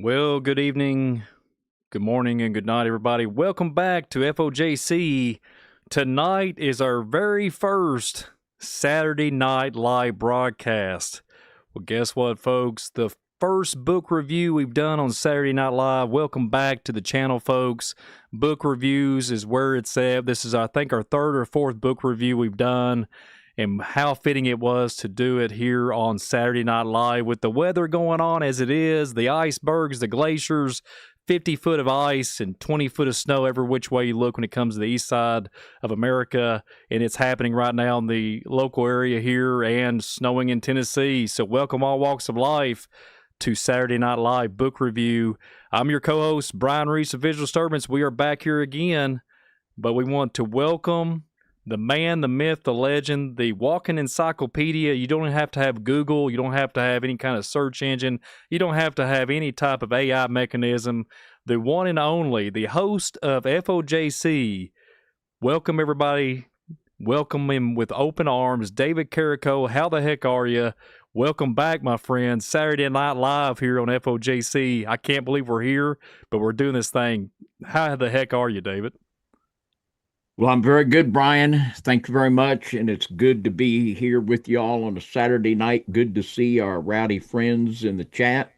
Well, good evening, good morning, and good night, everybody. Welcome back to FOJC. Tonight is our very first Saturday night live broadcast. Well, guess what, folks? The first book review we've done on Saturday Night Live. Welcome back to the channel, folks. Book reviews is where it's at. This is, I think, our third or fourth book review we've done. And how fitting it was to do it here on Saturday Night Live with the weather going on as it is, the icebergs, the glaciers, 50 foot of ice and 20 foot of snow every which way you look when it comes to the east side of America. And it's happening right now in the local area here and snowing in Tennessee. So welcome all walks of life to Saturday Night Live Book Review. I'm your co-host, Brian Reese of Visual Disturbance. We are back here again, but we want to welcome the man, the myth, the legend, the walking encyclopedia. You don't have to have Google. You don't have to have any kind of search engine. You don't have to have any type of AI mechanism. The one and only, the host of FOJC. Welcome, everybody. Welcome him with open arms. David Carrico, how the heck are you? Welcome back, my friend. Saturday Night Live here on FOJC. I can't believe we're here, but we're doing this thing. How the heck are you, David? Well, I'm very good, Brian. Thank you very much. And it's good to be here with you all on a Saturday night. Good to see our rowdy friends in the chat.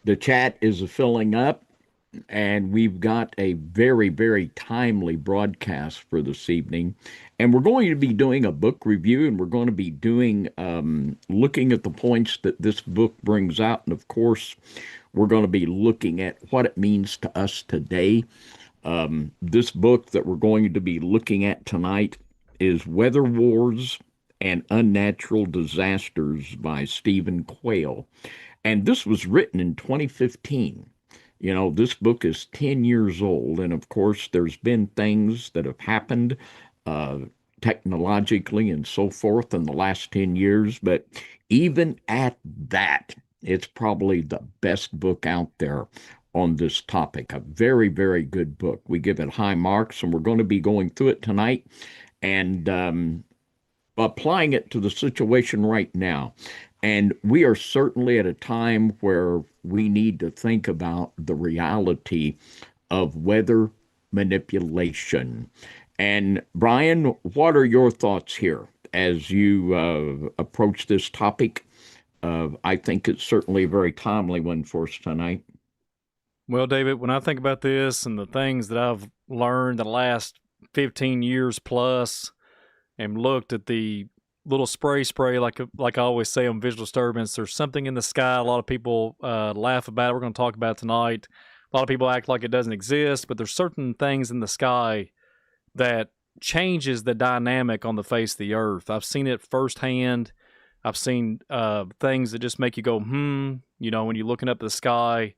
The chat is filling up, and we've got a very, very timely broadcast for this evening. And we're going to be doing a book review, and we're going to be doing looking at the points that this book brings out. And of course, we're going to be looking at what it means to us today. This book that we're going to be looking at tonight is Weather Wars and Unnatural Disasters by Stephen Quayle. And this was written in 2015. You know, this book is 10 years old. And of course, there's been things that have happened technologically and so forth in the last 10 years. But even at that, it's probably the best book out there on this topic. A very, very good book. We give it high marks, and we're going to be going through it tonight and applying it to the situation right now. And we are certainly at a time where we need to think about the reality of weather manipulation. And Brian, what are your thoughts here as you approach this topic? I think it's certainly a very timely one for us tonight. Well, David, when I think about this and the things that I've learned the last 15 years plus and looked at the little spray, like I always say on Visual Disturbance, there's something in the sky. A lot of people laugh about it. We're going to talk about it tonight. A lot of people act like it doesn't exist, but there's certain things in the sky that changes the dynamic on the face of the earth. I've seen it firsthand. I've seen things that just make you go, when you're looking up at the sky.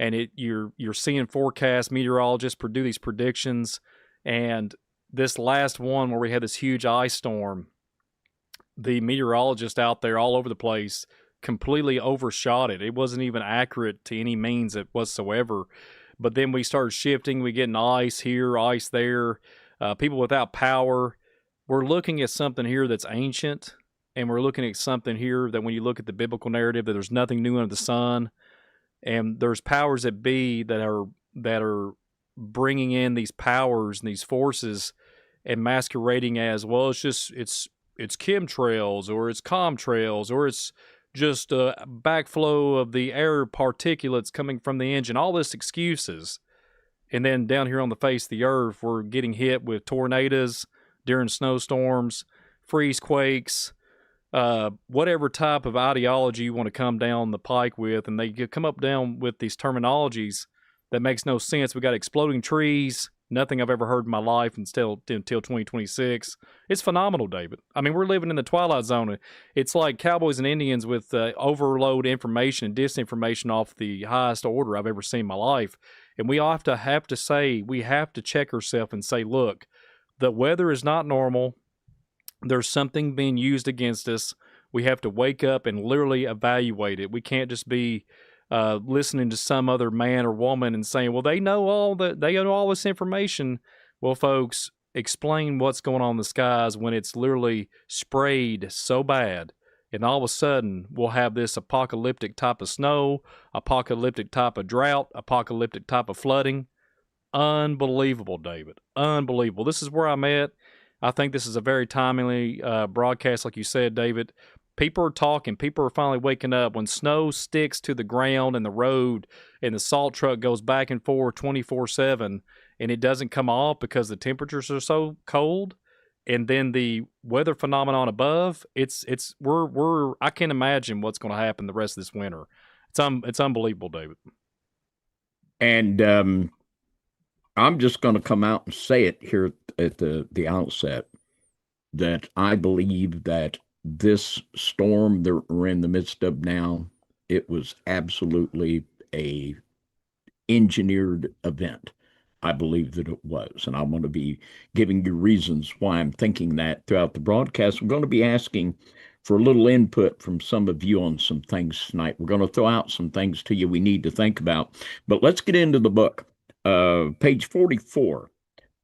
And you're seeing forecast meteorologists do these predictions. And this last one where we had this huge ice storm, the meteorologist out there all over the place completely overshot it. It wasn't even accurate to any means whatsoever. But then we started shifting. We getting ice here, ice there, people without power. We're looking at something here that's ancient. And we're looking at something here that when you look at the biblical narrative, that there's nothing new under the sun. And there's powers that be that are bringing in these powers and these forces and masquerading as, well, it's chemtrails or it's comtrails or it's just a backflow of the air particulates coming from the engine, all this excuses. And then down here on the face of the earth, we're getting hit with tornadoes during snowstorms, freeze quakes, whatever type of ideology you want to come down the pike with, and they come up down with these terminologies that makes no sense. We got exploding trees, nothing I've ever heard in my life until 2026. It's phenomenal, David. I mean, we're living in the twilight zone. It's like cowboys and Indians with overload information and disinformation off the highest order I've ever seen in my life. And we have to say, we have to check ourselves and say, look, the weather is not normal. There's something being used against us. We have to wake up and literally evaluate it. We can't just be listening to some other man or woman and saying, well, they know all this information. Well, folks, explain what's going on in the skies when it's literally sprayed so bad and all of a sudden we'll have this apocalyptic type of snow, apocalyptic type of drought, apocalyptic type of flooding. Unbelievable, David. Unbelievable. This is where I'm at. I think this is a very timely broadcast, like you said, David. People are talking. People are finally waking up. When snow sticks to the ground and the road and the salt truck goes back and forth 24/7 and it doesn't come off because the temperatures are so cold, and then the weather phenomenon above, we're I can't imagine what's going to happen the rest of this winter. It's unbelievable, David. And I'm just going to come out and say it here at the outset that I believe that this storm that we're in the midst of now, it was absolutely a engineered event. I believe that it was. And I'm going to be giving you reasons why I'm thinking that throughout the broadcast. We're going to be asking for a little input from some of you on some things tonight. We're going to throw out some things to you we need to think about. But let's get into the book. Page 44.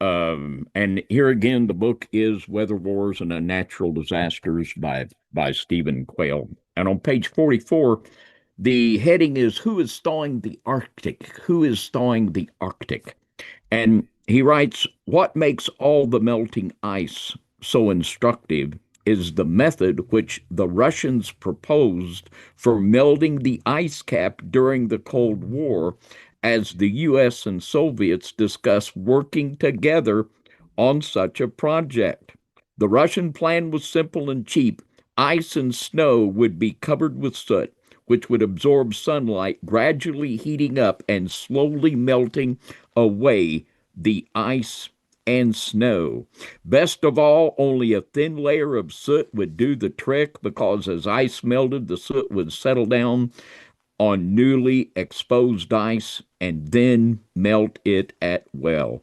And here again, the book is Weather Wars and Unnatural Disasters by Stephen Quayle. And on page 44, the heading is Who is Thawing the Arctic? Who is thawing the Arctic? And he writes, what makes all the melting ice so instructive is the method which the Russians proposed for melting the ice cap during the Cold War, as the U.S. and Soviets discussed working together on such a project. The Russian plan was simple and cheap. Ice and snow would be covered with soot, which would absorb sunlight, gradually heating up and slowly melting away the ice and snow. Best of all, only a thin layer of soot would do the trick, because as ice melted, the soot would settle down on newly exposed ice and then melt it at will.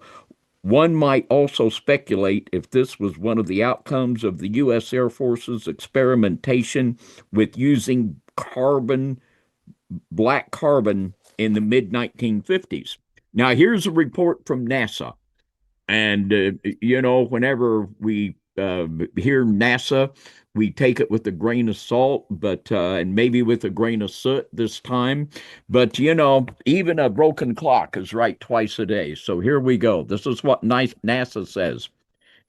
One might also speculate if this was one of the outcomes of the U.S. Air Force's experimentation with using black carbon in the mid 1950s. Now, here's a report from NASA. And, whenever we hear NASA, we take it with a grain of salt, but and maybe with a grain of soot this time. But, even a broken clock is right twice a day. So here we go. This is what NASA says.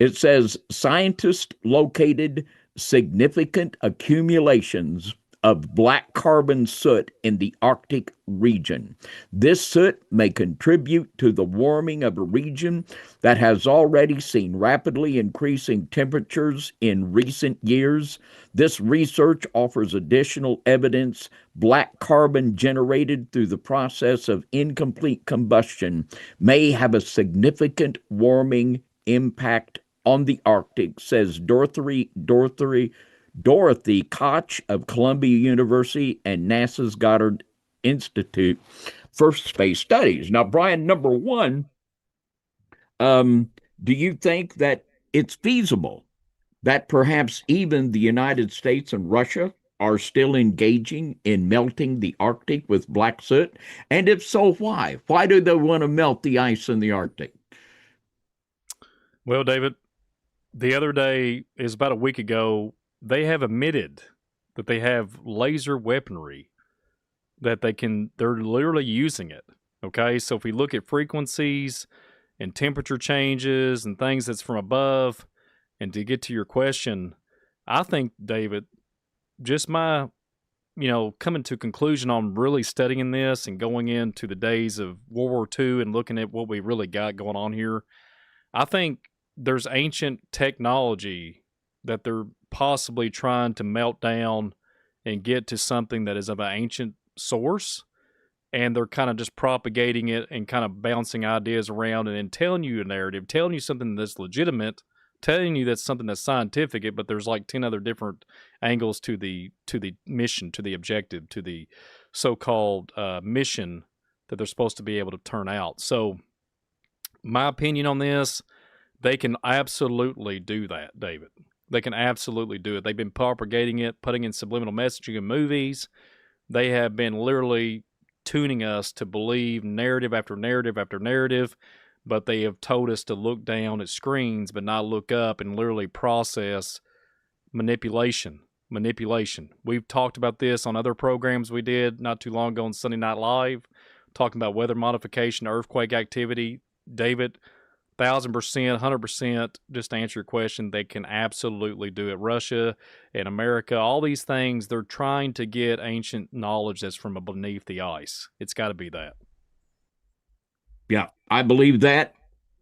It says scientists located significant accumulations of black carbon soot in the Arctic region. This soot may contribute to the warming of a region that has already seen rapidly increasing temperatures in recent years. This research offers additional evidence black carbon generated through the process of incomplete combustion may have a significant warming impact on the Arctic, says Dorothy Koch of Columbia University and NASA's Goddard Institute for Space Studies. Now, Brian, number one, do you think that it's feasible that perhaps even the United States and Russia are still engaging in melting the Arctic with black soot? And if so, why? Why do they want to melt the ice in the Arctic? Well, David, the other day is about a week ago. They have admitted that they have laser weaponry, that they're literally using it. Okay, so if we look at frequencies and temperature changes and things that's from above, and to get to your question, I think, David, just my, coming to conclusion on really studying this and going into the days of World War II and looking at what we really got going on here, I think there's ancient technology that they're possibly trying to melt down and get to something that is of an ancient source, and they're kind of just propagating it and kind of bouncing ideas around and then telling you a narrative, telling you something that's legitimate, telling you that's something that's scientific, but there's like 10 other different angles to the mission, to the objective, to the so-called mission that they're supposed to be able to turn out. So my opinion on this, they can absolutely do that, David. They can absolutely do it. They've been propagating it, putting in subliminal messaging in movies. They have been literally tuning us to believe narrative after narrative after narrative, but they have told us to look down at screens but not look up and literally process manipulation. manipulation. We've talked about this on other programs we did not too long ago on Sunday Night Live, talking about weather modification, earthquake activity. David, 1,000%, 100%, just to answer your question, they can absolutely do it. Russia and America, all these things, they're trying to get ancient knowledge that's from beneath the ice. It's got to be that. Yeah, I believe that.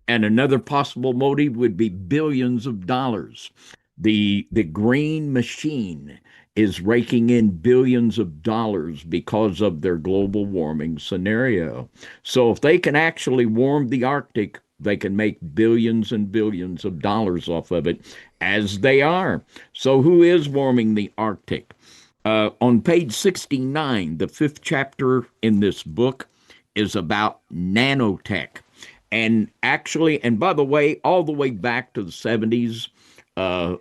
And another possible motive would be billions of dollars. The green machine is raking in billions of dollars because of their global warming scenario. So if they can actually warm the Arctic, they can make billions and billions of dollars off of it, as they are. So who is warming the Arctic? On page 69, the fifth chapter in this book is about nanotech. And actually, and by the way, all the way back to the 70s,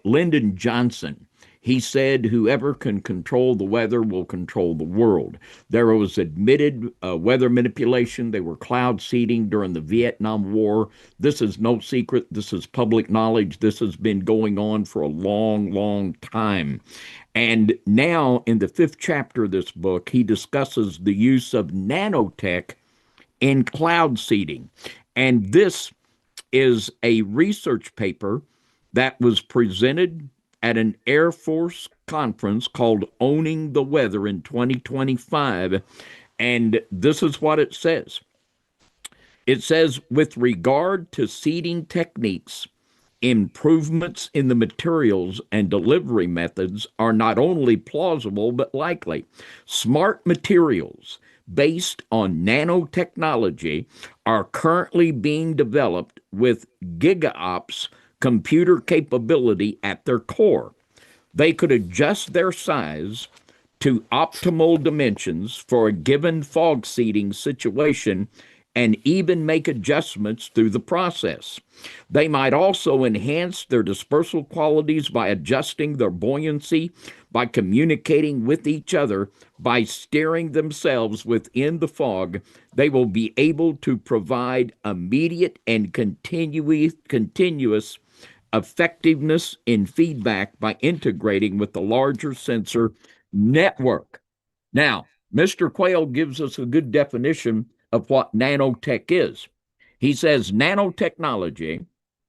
Lyndon Johnson, he said, whoever can control the weather will control the world. There was admitted weather manipulation. They were cloud seeding during the Vietnam War. This is no secret. This is public knowledge. This has been going on for a long, long time. And now, in the fifth chapter of this book, he discusses the use of nanotech in cloud seeding. And this is a research paper that was presented at an Air Force conference called Owning the Weather in 2025. And this is what it says. It says, with regard to seeding techniques, improvements in the materials and delivery methods are not only plausible but likely. Smart materials based on nanotechnology are currently being developed with gigaops computer capability at their core. They could adjust their size to optimal dimensions for a given fog seeding situation and even make adjustments through the process. They might also enhance their dispersal qualities by adjusting their buoyancy, by communicating with each other, by steering themselves within the fog. They will be able to provide immediate and continuous effectiveness in feedback by integrating with the larger sensor network. Now, Mr. Quayle gives us a good definition of what nanotech is. He says nanotechnology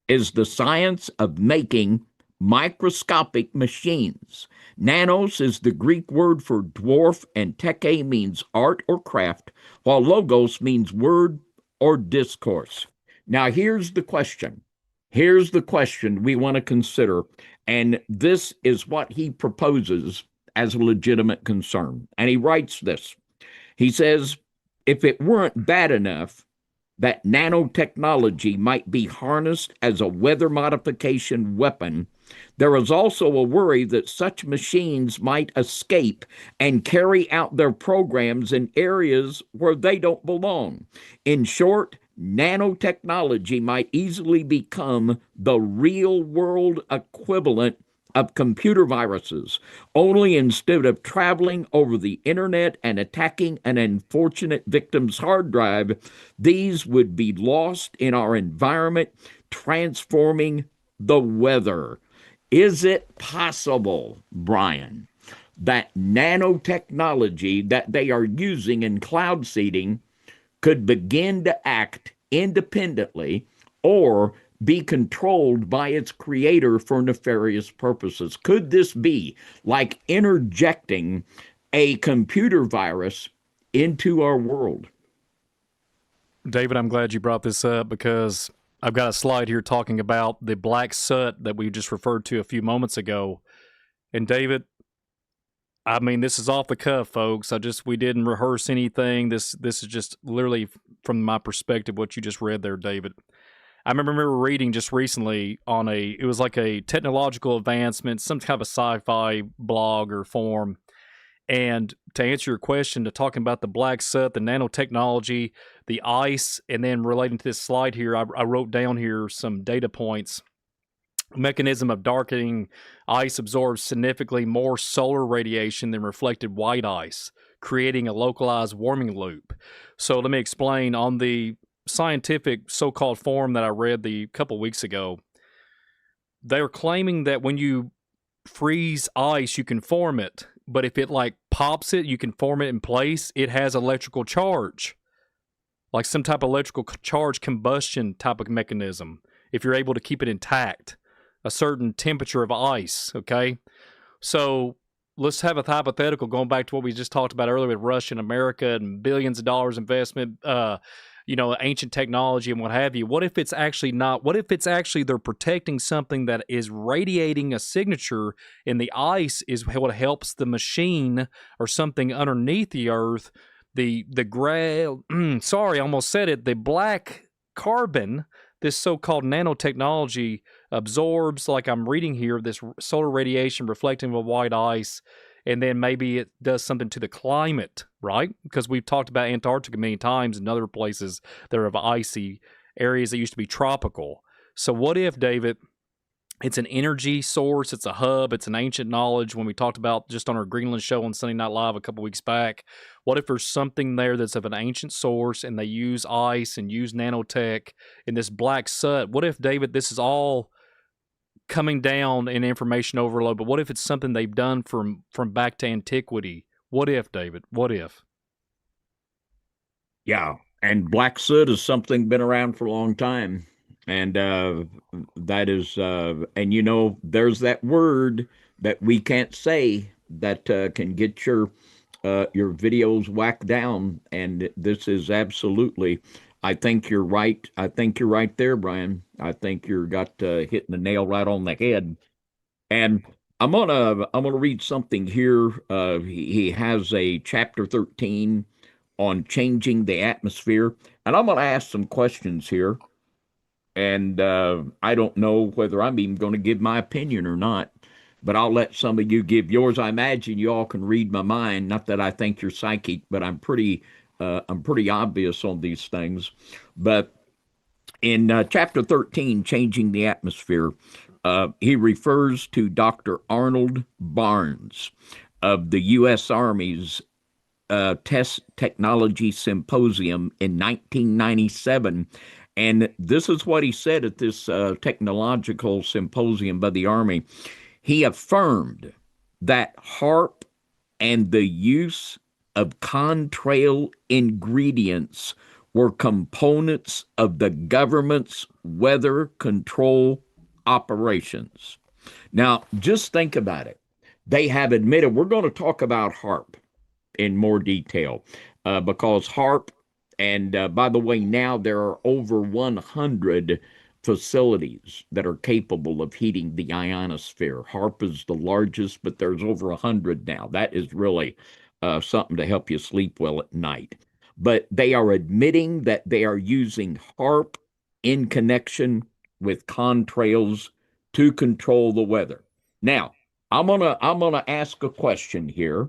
is the science of making microscopic machines. Nanos is the Greek word for dwarf, and teke means art or craft, while logos means word or discourse. Now, here's the question. Here's the question we want to consider, and this is what he proposes as a legitimate concern. And he writes this. He says, if it weren't bad enough that nanotechnology might be harnessed as a weather modification weapon, there is also a worry that such machines might escape and carry out their programs in areas where they don't belong. In short, nanotechnology might easily become the real-world equivalent of computer viruses, only instead of traveling over the internet and attacking an unfortunate victim's hard drive, these would be lost in our environment, transforming the weather. Is it possible, Brian, that nanotechnology that they are using in cloud seeding could begin to act independently or be controlled by its creator for nefarious purposes? Could this be like interjecting a computer virus into our world? David, I'm glad you brought this up because I've got a slide here talking about the black soot that we just referred to a few moments ago. And David, I mean, this is off the cuff, folks. We didn't rehearse anything. This is just literally from my perspective what you just read there, David. I remember reading just recently it was like a technological advancement, some kind of a sci-fi blog or forum. And to answer your question, to talking about the black soot, the nanotechnology, the ice, and then relating to this slide here, I wrote down here some data points. Mechanism of darkening ice absorbs significantly more solar radiation than reflected white ice, creating a localized warming loop. So let me explain. On the scientific so-called forum that I read a couple weeks ago, they're claiming that when you freeze ice, you can form it. But if it like pops it, you can form it in place. It has electrical charge, like some type of electrical charge combustion type of mechanism. If you're able to keep it intact, a certain temperature of ice. Okay, so let's have a hypothetical going back to what we just talked about earlier with Russia and America and billions of dollars investment, ancient technology and what have you. What if it's actually not? What if it's actually they're protecting something that is radiating a signature, and the ice is what helps the machine or something underneath the earth? The gray, sorry, I almost said it. The black carbon, this so-called nanotechnology absorbs, like I'm reading here, this solar radiation reflecting with white ice, and then maybe it does something to the climate, right? Because we've talked about Antarctica many times and other places that are of icy areas that used to be tropical. So what if, David, it's an energy source, it's a hub, it's an ancient knowledge when we talked about just on our Greenland show on Sunday Night Live a couple weeks back. What if there's something there that's of an ancient source and they use ice and use nanotech in this black soot? What if, David, this is all coming down in information overload, but what if it's something they've done from back to antiquity? What if, David? What if? Yeah, and black soot is something been around for a long time, and that is, and there's that word that we can't say that can get your videos whacked down, and this is absolutely. I think you're right. I think you're right there, Brian. I think you're got hitting the nail right on the head. And I'm gonna read something here. He has a chapter 13 on changing the atmosphere, and I'm gonna ask some questions here. And I don't know whether I'm even going to give my opinion or not, but I'll let some of you give yours. I imagine you all can read my mind. Not that I think you're psychic, but I'm pretty obvious on these things. But in chapter 13, Changing the Atmosphere, he refers to Dr. Arnold Barnes of the U.S. Army's Test Technology Symposium in 1997. And this is what he said at this technological symposium by the Army. He affirmed that HARP and the use of contrail ingredients were components of the government's weather control operations. Now, just think about it. They have admitted, we're going to talk about HARP in more detail because HARP, and by the way, now there are over 100 facilities that are capable of heating the ionosphere. HARP is the largest, but there's over 100 now. That is really something to help you sleep well at night. But they are admitting that they are using HARP in connection with contrails to control the weather. Now, I'm gonna ask a question here,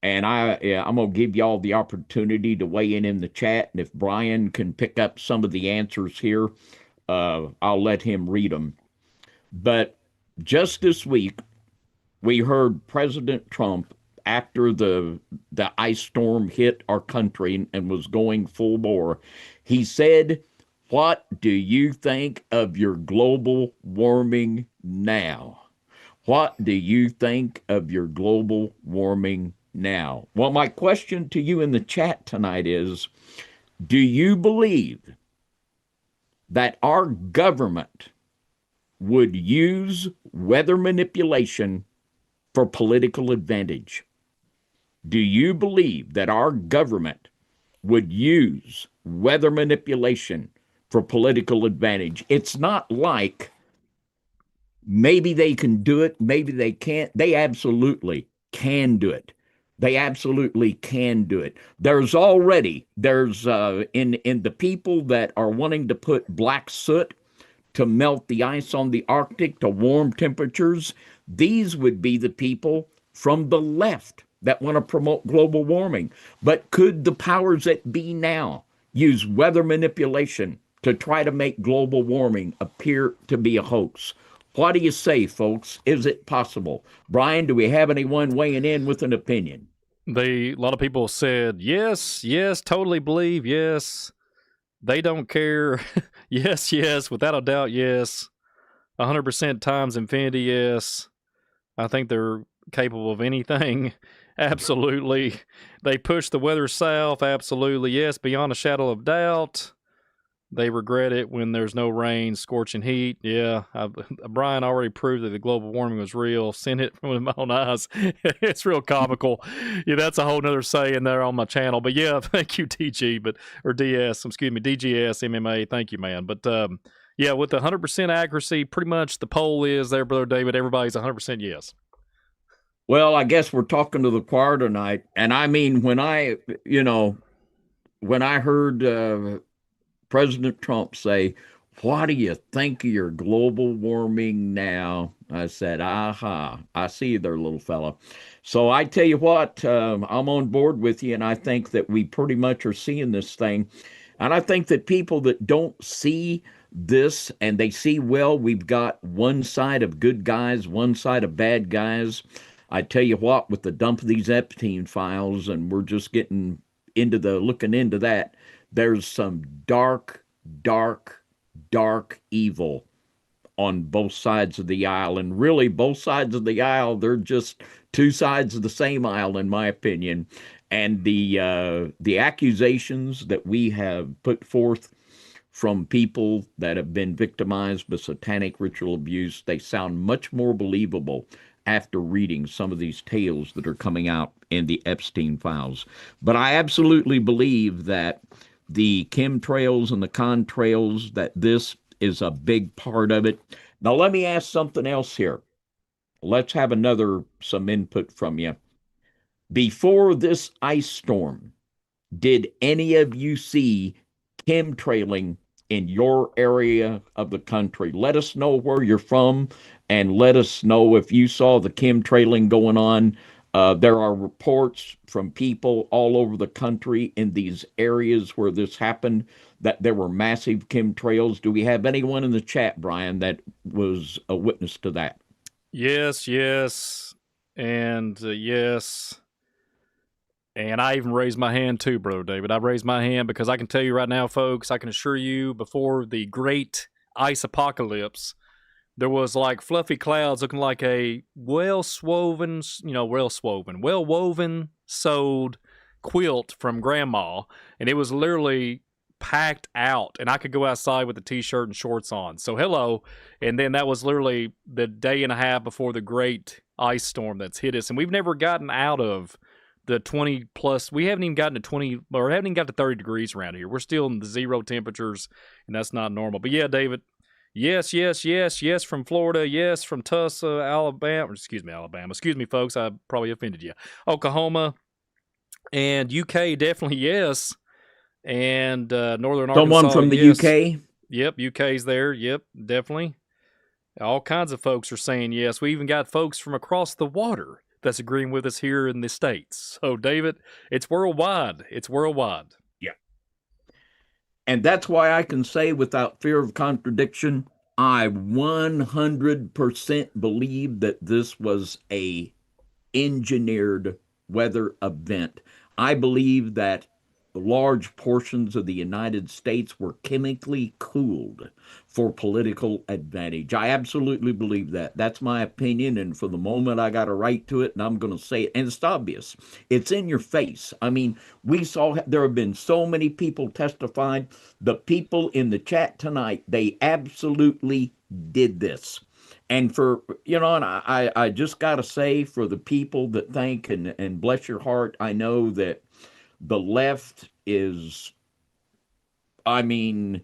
and I'm gonna give y'all the opportunity to weigh in the chat. And if Brian can pick up some of the answers here, I'll let him read them. But just this week, we heard President Trump, after the ice storm hit our country and was going full bore, he said, "What do you think of your global warming now? What do you think of your global warming now?" Well, my question to you in the chat tonight is, do you believe that our government would use weather manipulation for political advantage? Do you believe that our government would use weather manipulation for political advantage? It's not like maybe they can do it, maybe they can't. They absolutely can do it. They absolutely can do it. There's in the people that are wanting to put black soot to melt the ice on the Arctic to warm temperatures. These would be the people from the left that want to promote global warming. But could the powers that be now use weather manipulation to try to make global warming appear to be a hoax? What do you say, folks? Is it possible? Brian, do we have anyone weighing in with an opinion? A lot of people said yes, yes, totally believe yes. They don't care. Yes, yes, without a doubt, yes. 100% times infinity, yes. I think they're capable of anything. Absolutely. They push the weather south. Absolutely. Yes, beyond a shadow of doubt. They regret it when there's no rain, scorching heat. Yeah, Brian already proved that the global warming was real. Seen it with my own eyes. It's real comical. Yeah, that's a whole nother saying there on my channel. But yeah, thank you, DG, or DS. Excuse me, DGS MMA. Thank you, man. But yeah, with the 100% accuracy, pretty much the poll is there, brother David. Everybody's 100% yes. Well, I guess we're talking to the choir tonight. And I mean, when I heard President Trump say, "What do you think of your global warming now?" I said, "Aha, I see you there, little fella." So I tell you what, I'm on board with you, and I think that we pretty much are seeing this thing. And I think that people that don't see this and they see, well, we've got one side of good guys, one side of bad guys. I tell you what, with the dump of these Epstein files, and we're just getting into the looking into that, there's some dark, dark, dark evil on both sides of the aisle. And really, both sides of the aisle, they're just two sides of the same aisle, in my opinion. And the accusations that we have put forth from people that have been victimized by satanic ritual abuse, they sound much more believable after reading some of these tales that are coming out in the Epstein files. But I absolutely believe that the chemtrails and the contrails, that this is a big part of it. Now, let me ask something else here. Let's have some input from you. Before this ice storm, did any of you see chemtrailing in your area of the country? Let us know where you're from and let us know if you saw the chemtrailing going on. There are reports from people all over the country in these areas where this happened that there were massive chemtrails. Do we have anyone in the chat, Brian, that was a witness to that? Yes, yes, and yes. And I even raised my hand too, Brother David. I raised my hand because I can tell you right now, folks, I can assure you before the great ice apocalypse, there was like fluffy clouds looking like a well woven, sewed quilt from grandma. And it was literally packed out. And I could go outside with a t shirt and shorts on. So, hello. And then that was literally the day and a half before the great ice storm that's hit us. And we've never gotten out of the 20 plus. We haven't even gotten to 20 or haven't even got to 30 degrees around here. We're still in the zero temperatures, and that's not normal. But yeah, David, yes, yes, yes, yes from Florida, yes from Tulsa, Alabama. Excuse me, Alabama. Excuse me, folks. I probably offended you. Oklahoma and UK, definitely yes. And Northern Someone Arkansas, from the yes. UK? Yep, UK's there. Yep, definitely. All kinds of folks are saying yes. We even got folks from across the water that's agreeing with us here in the States. So, David, it's worldwide. It's worldwide. Yeah. And that's why I can say without fear of contradiction, I 100% believe that this was a engineered weather event. I believe that large portions of the United States were chemically cooled for political advantage. I absolutely believe that. That's my opinion. And for the moment, I got a right to it, and I'm going to say it. And it's obvious, it's in your face. I mean, we saw there have been so many people testified. The people in the chat tonight, they absolutely did this. And and I just got to say, for the people that think, and bless your heart, I know that the left is, I mean,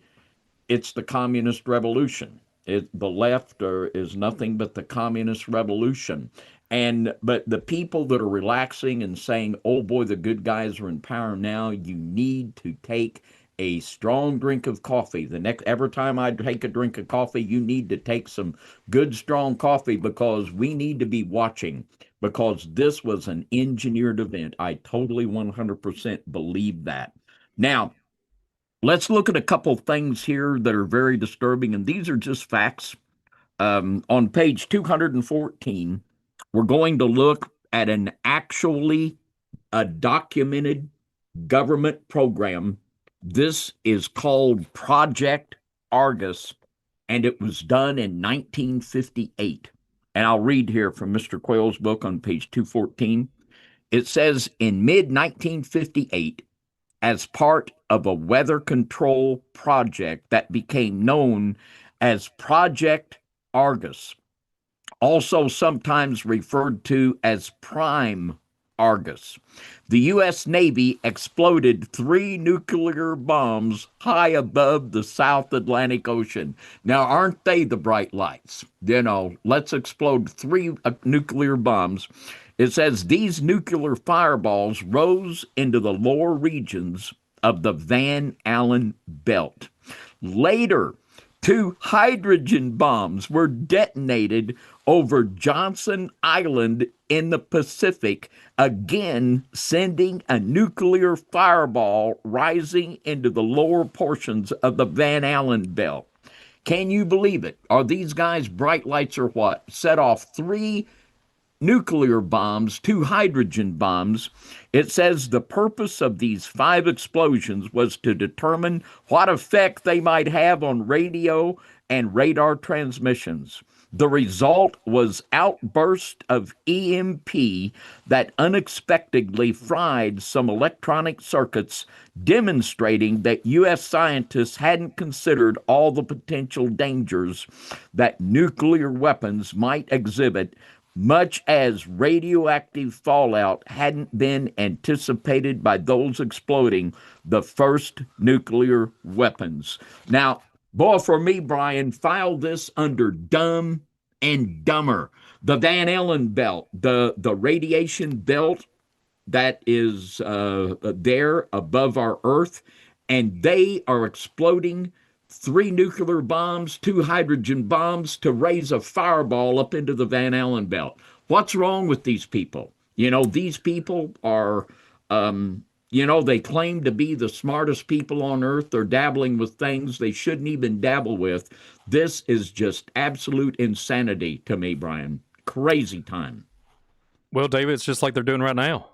it's the communist revolution. The left is nothing but the communist revolution. But the people that are relaxing and saying, "Oh boy, the good guys are in power now," you need to take a strong drink of coffee. Every time I take a drink of coffee, you need to take some good strong coffee, because we need to be watching, because this was an engineered event. I totally 100% believe that. Now, let's look at a couple things here that are very disturbing, and these are just facts. On page 214, we're going to look at an actually a documented government program. This is called Project Argus, and it was done in 1958. And I'll read here from Mr. Quayle's book on page 214. It says in mid 1958, as part of a weather control project that became known as Project Argus, also sometimes referred to as Prime Argus. The U.S. Navy exploded 3 nuclear bombs high above the South Atlantic Ocean. Now, aren't they the bright lights? Let's explode 3 nuclear bombs. It says these nuclear fireballs rose into the lower regions of the Van Allen belt. Later, 2 hydrogen bombs were detonated over Johnson Island in the Pacific, again sending a nuclear fireball rising into the lower portions of the Van Allen belt. Can you believe it? Are these guys bright lights or what? Set off 3 nuclear bombs, 2 hydrogen bombs. It says the purpose of these 5 explosions was to determine what effect they might have on radio and radar transmissions. The result was outburst of EMP that unexpectedly fried some electronic circuits, demonstrating that U.S. scientists hadn't considered all the potential dangers that nuclear weapons might exhibit, much as radioactive fallout hadn't been anticipated by those exploding the first nuclear weapons. Now, boy, for me, Brian, file this under dumb and dumber. The Van Allen belt, the radiation belt that is there above our Earth, and they are exploding 3 nuclear bombs, 2 hydrogen bombs to raise a fireball up into the Van Allen belt. What's wrong with these people? These people are, they claim to be the smartest people on earth. They're dabbling with things they shouldn't even dabble with. This is just absolute insanity to me, Brian. Crazy time. Well, David, it's just like they're doing right now.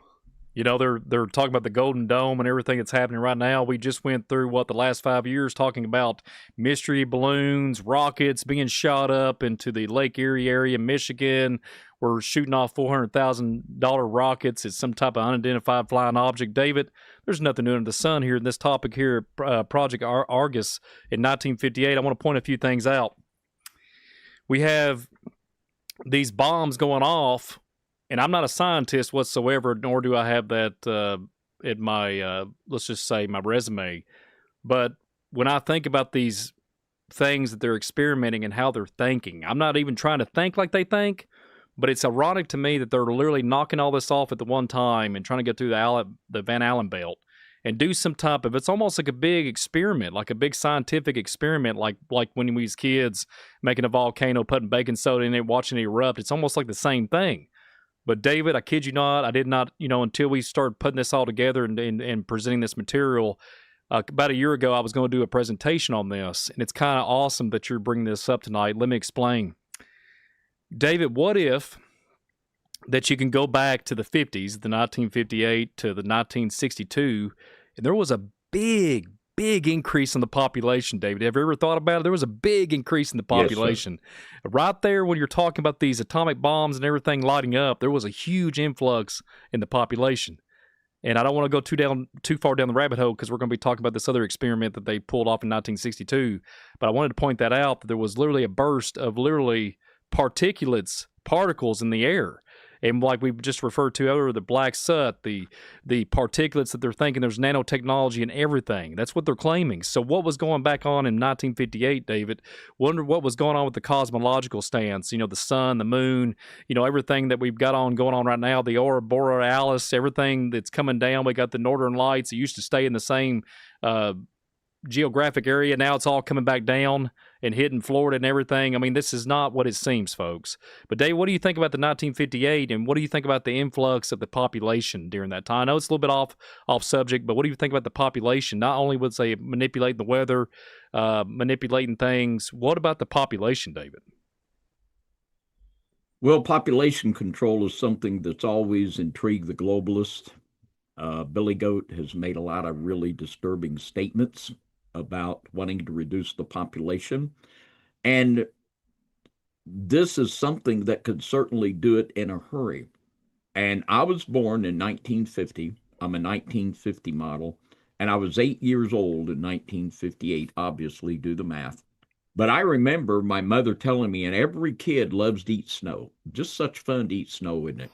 They're talking about the Golden Dome and everything that's happening right now. We just went through the last 5 years talking about mystery balloons, rockets being shot up into the Lake Erie area, Michigan. We're shooting off $400,000 rockets. It's some type of unidentified flying object. David, there's nothing new under the sun here in this topic here, Project Argus in 1958. I want to point a few things out. We have these bombs going off. And I'm not a scientist whatsoever, nor do I have that in my, let's just say, my resume. But when I think about these things that they're experimenting and how they're thinking, I'm not even trying to think like they think, but it's ironic to me that they're literally knocking all this off at the one time and trying to get through the Van Allen belt and do some type of, it's almost like a big experiment, like a big scientific experiment, like when we was kids making a volcano, putting baking soda in it, watching it erupt. It's almost like the same thing. But David, I kid you not, I did not, until we started putting this all together and presenting this material, about a year ago, I was going to do a presentation on this, and it's kind of awesome that you're bringing this up tonight. Let me explain. David, what if that you can go back to the 50s, the 1958 to the 1962, and there was a big increase in the population, David. Have you ever thought about it? There was a big increase in the population. Yes, right there when you're talking about these atomic bombs and everything lighting up, there was a huge influx in the population. And I don't want to go too far down the rabbit hole because we're going to be talking about this other experiment that they pulled off in 1962. But I wanted to point that out, that there was literally a burst of literally particles in the air. And like we just referred to earlier, the black soot, the particulates that they're thinking there's nanotechnology and everything. That's what they're claiming. So what was going back on in 1958, David? Wonder what was going on with the cosmological stance, the sun, the moon, everything that we've got going on right now, the aurora borealis, everything that's coming down. We got the northern lights. It used to stay in the same geographic area. Now it's all coming back down and hitting Florida and everything. I mean, this is not what it seems, folks. But Dave, what do you think about the 1958, and what do you think about the influx of the population during that time? I know it's a little bit off subject, but what do you think about the population? Not only was they manipulating the weather, manipulating things, what about the population, David? Well, population control is something that's always intrigued the globalists. Billy Goat has made a lot of really disturbing statements about wanting to reduce the population. And this is something that could certainly do it in a hurry. And I was born in 1950. I'm a 1950 model. And I was 8 years old in 1958. Obviously, do the math. But I remember my mother telling me, and every kid loves to eat snow. Just such fun to eat snow, isn't it?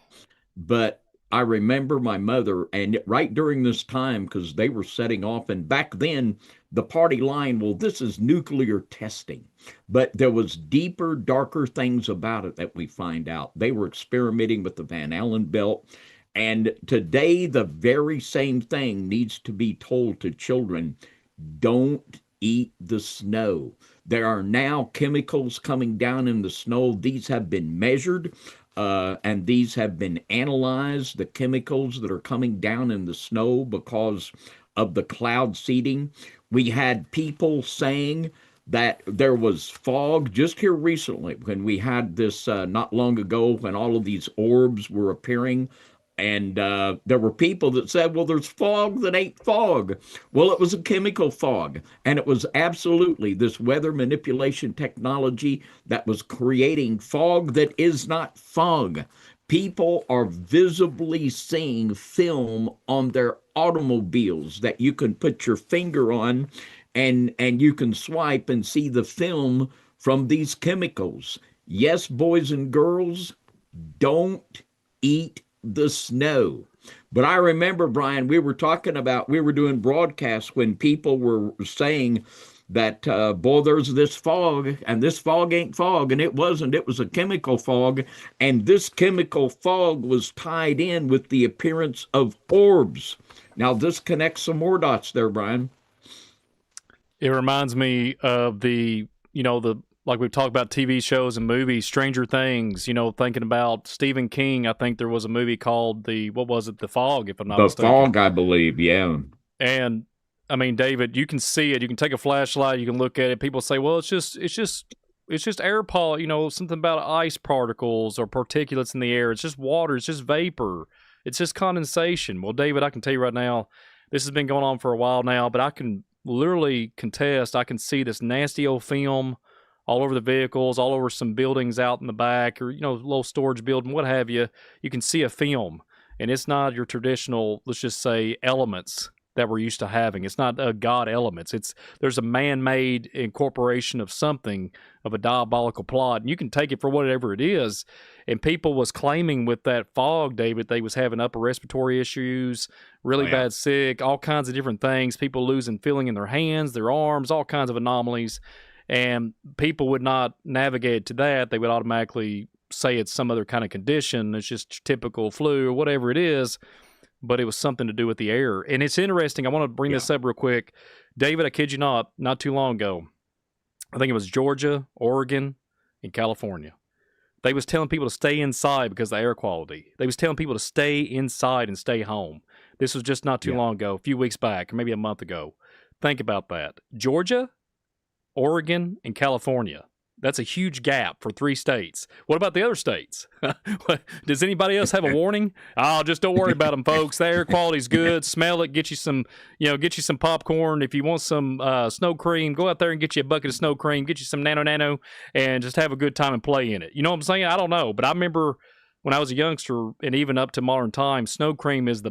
But I remember my mother, and right during this time, because they were setting off, and back then the party line, well, this is nuclear testing. But there was deeper, darker things about it that we find out. They were experimenting with the Van Allen belt. And today, the very same thing needs to be told to children. Don't eat the snow. There are now chemicals coming down in the snow. These have been measured and these have been analyzed. The chemicals that are coming down in the snow because of the cloud seeding. We had people saying that there was fog just here recently when we had this not long ago when all of these orbs were appearing. And there were people that said, well, there's fog that ain't fog. Well, it was a chemical fog. And it was absolutely this weather manipulation technology that was creating fog that is not fog. People are visibly seeing film on their automobiles that you can put your finger on and you can swipe and see the film from these chemicals. Yes, boys and girls, don't eat the snow. But I remember, Brian, we were doing broadcasts when people were saying that, boy, there's this fog, and this fog ain't fog, and it wasn't. It was a chemical fog, and this chemical fog was tied in with the appearance of orbs. Now, this connects some more dots there, Brian. It reminds me of the like we've talked about TV shows and movies, Stranger Things, thinking about Stephen King. I think there was a movie called what was it, The Fog, if I'm not The mistaken. fog, I believe, yeah. And I mean, David, you can see it. You can take a flashlight, you can look at it. People say, well, it's just air something about ice particles or particulates in the air. It's just water, it's just vapor. It's just condensation. Well, David, I can tell you right now, this has been going on for a while now, but I can literally contest. I can see this nasty old film all over the vehicles, all over some buildings out in the back, or little storage building, what have you. You can see a film, and it's not your traditional, let's just say, elements that we're used to having. It's not God elements. There's a man-made incorporation of something, of a diabolical plot, and you can take it for whatever it is. And people was claiming with that fog, David, they was having upper respiratory issues, Oh, really yeah. bad sick, all kinds of different things. People losing feeling in their hands, their arms, all kinds of anomalies. And people would not navigate to that. They would automatically say it's some other kind of condition. It's just typical flu or whatever it is, but it was something to do with the air. And it's interesting. I want to bring Yeah. this up real quick. David, I kid you not too long ago, I think it was Georgia, Oregon, and California. They was telling people to stay inside because of the air quality. They was telling people to stay inside and stay home. This was just not too Yeah. long ago, a few weeks back, or maybe a month ago. Think about that. Georgia, Oregon, and California. That's a huge gap for 3 states. What about the other states? Does anybody else have a warning? Oh, just don't worry about them, folks. The air quality's good. Smell it. Get you some popcorn. If you want some snow cream, go out there and get you a bucket of snow cream. Get you some nano, and just have a good time and play in it. You know what I'm saying? I don't know, but I remember when I was a youngster, and even up to modern times, snow cream is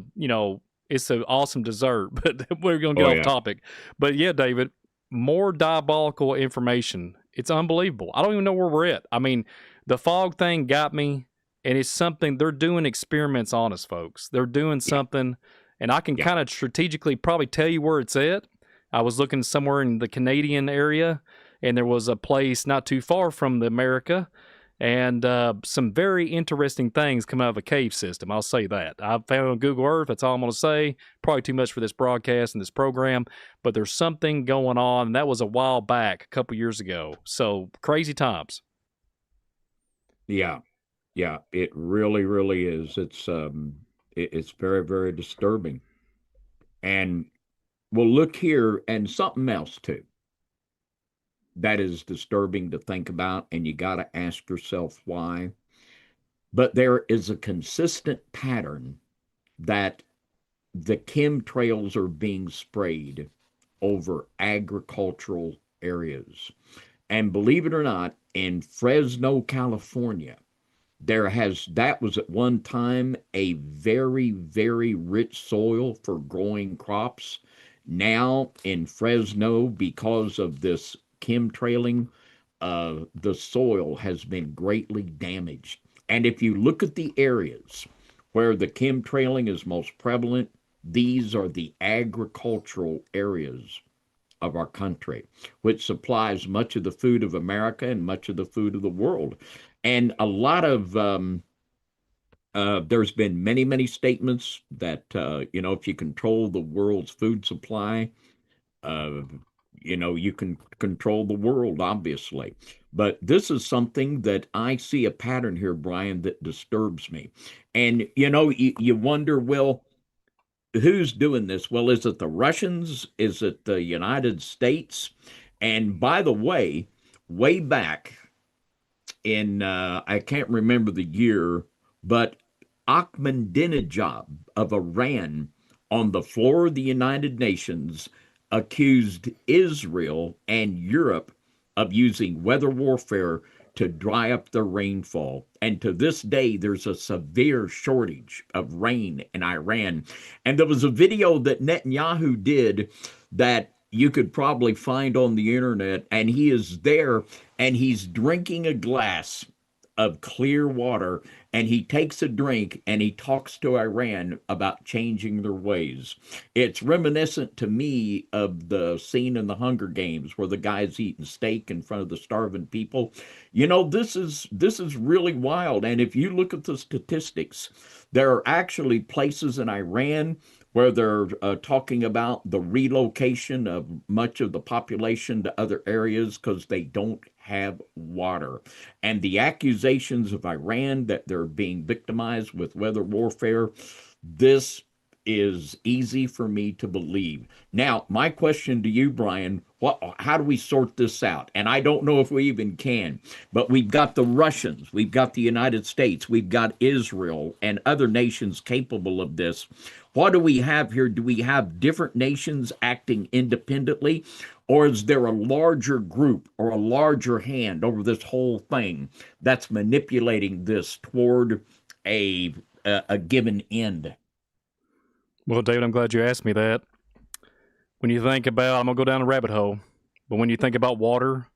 it's an awesome dessert. But we're gonna get Oh, off yeah. topic. But yeah, David, more diabolical information. It's unbelievable. I don't even know where we're at. I mean, the fog thing got me, and it's something they're doing experiments on us, folks. They're doing Yeah. something, and I can Yeah. kind of strategically probably tell you where it's at. I was looking somewhere in the Canadian area, and there was a place not too far from the America, and some very interesting things come out of a cave system. I'll say that. I've found on Google Earth. That's all I'm going to say. Probably too much for this broadcast and this program, but there's something going on. And that was a while back, a couple years ago. So crazy times. Yeah. Yeah. It really, really is. It's very, very disturbing. And well, look here, and something else too that is disturbing to think about, and you got to ask yourself why. But there is a consistent pattern that the chemtrails are being sprayed over agricultural areas. And believe it or not, in Fresno, California, that was at one time a very, very rich soil for growing crops. Now in Fresno, because of this chemtrailing, the soil has been greatly damaged. And if you look at the areas where the chemtrailing is most prevalent, these are the agricultural areas of our country, which supplies much of the food of America and much of the food of the world. And a lot of there's been many, many statements that if you control the world's food supply, uh, you can control the world, obviously. But this is something that I see a pattern here, Brian, that disturbs me. And you wonder, well, who's doing this? Well, is it the Russians? Is it the United States? And by the way back in I can't remember the year, but Ahmadinejad of Iran on the floor of the United Nations accused Israel and Europe of using weather warfare to dry up the rainfall. And to this day, there's a severe shortage of rain in Iran. And there was a video that Netanyahu did that you could probably find on the internet, and he is there and he's drinking a glass of clear water, and he takes a drink and he talks to Iran about changing their ways. It's reminiscent to me of the scene in the Hunger Games where the guy's eating steak in front of the starving people. This is really wild. And if you look at the statistics, there are actually places in Iran where they're talking about the relocation of much of the population to other areas because they don't have water. And the accusations of Iran that they're being victimized with weather warfare, this is easy for me to believe. Now, my question to you, Brian, how do we sort this out? And I don't know if we even can, but we've got the Russians, we've got the United States, we've got Israel and other nations capable of this. What do we have here? Do we have different nations acting independently, or is there a larger group or a larger hand over this whole thing that's manipulating this toward a given end? Well, David, I'm glad you asked me that. When you think about, I'm going to go down a rabbit hole, but when you think about water,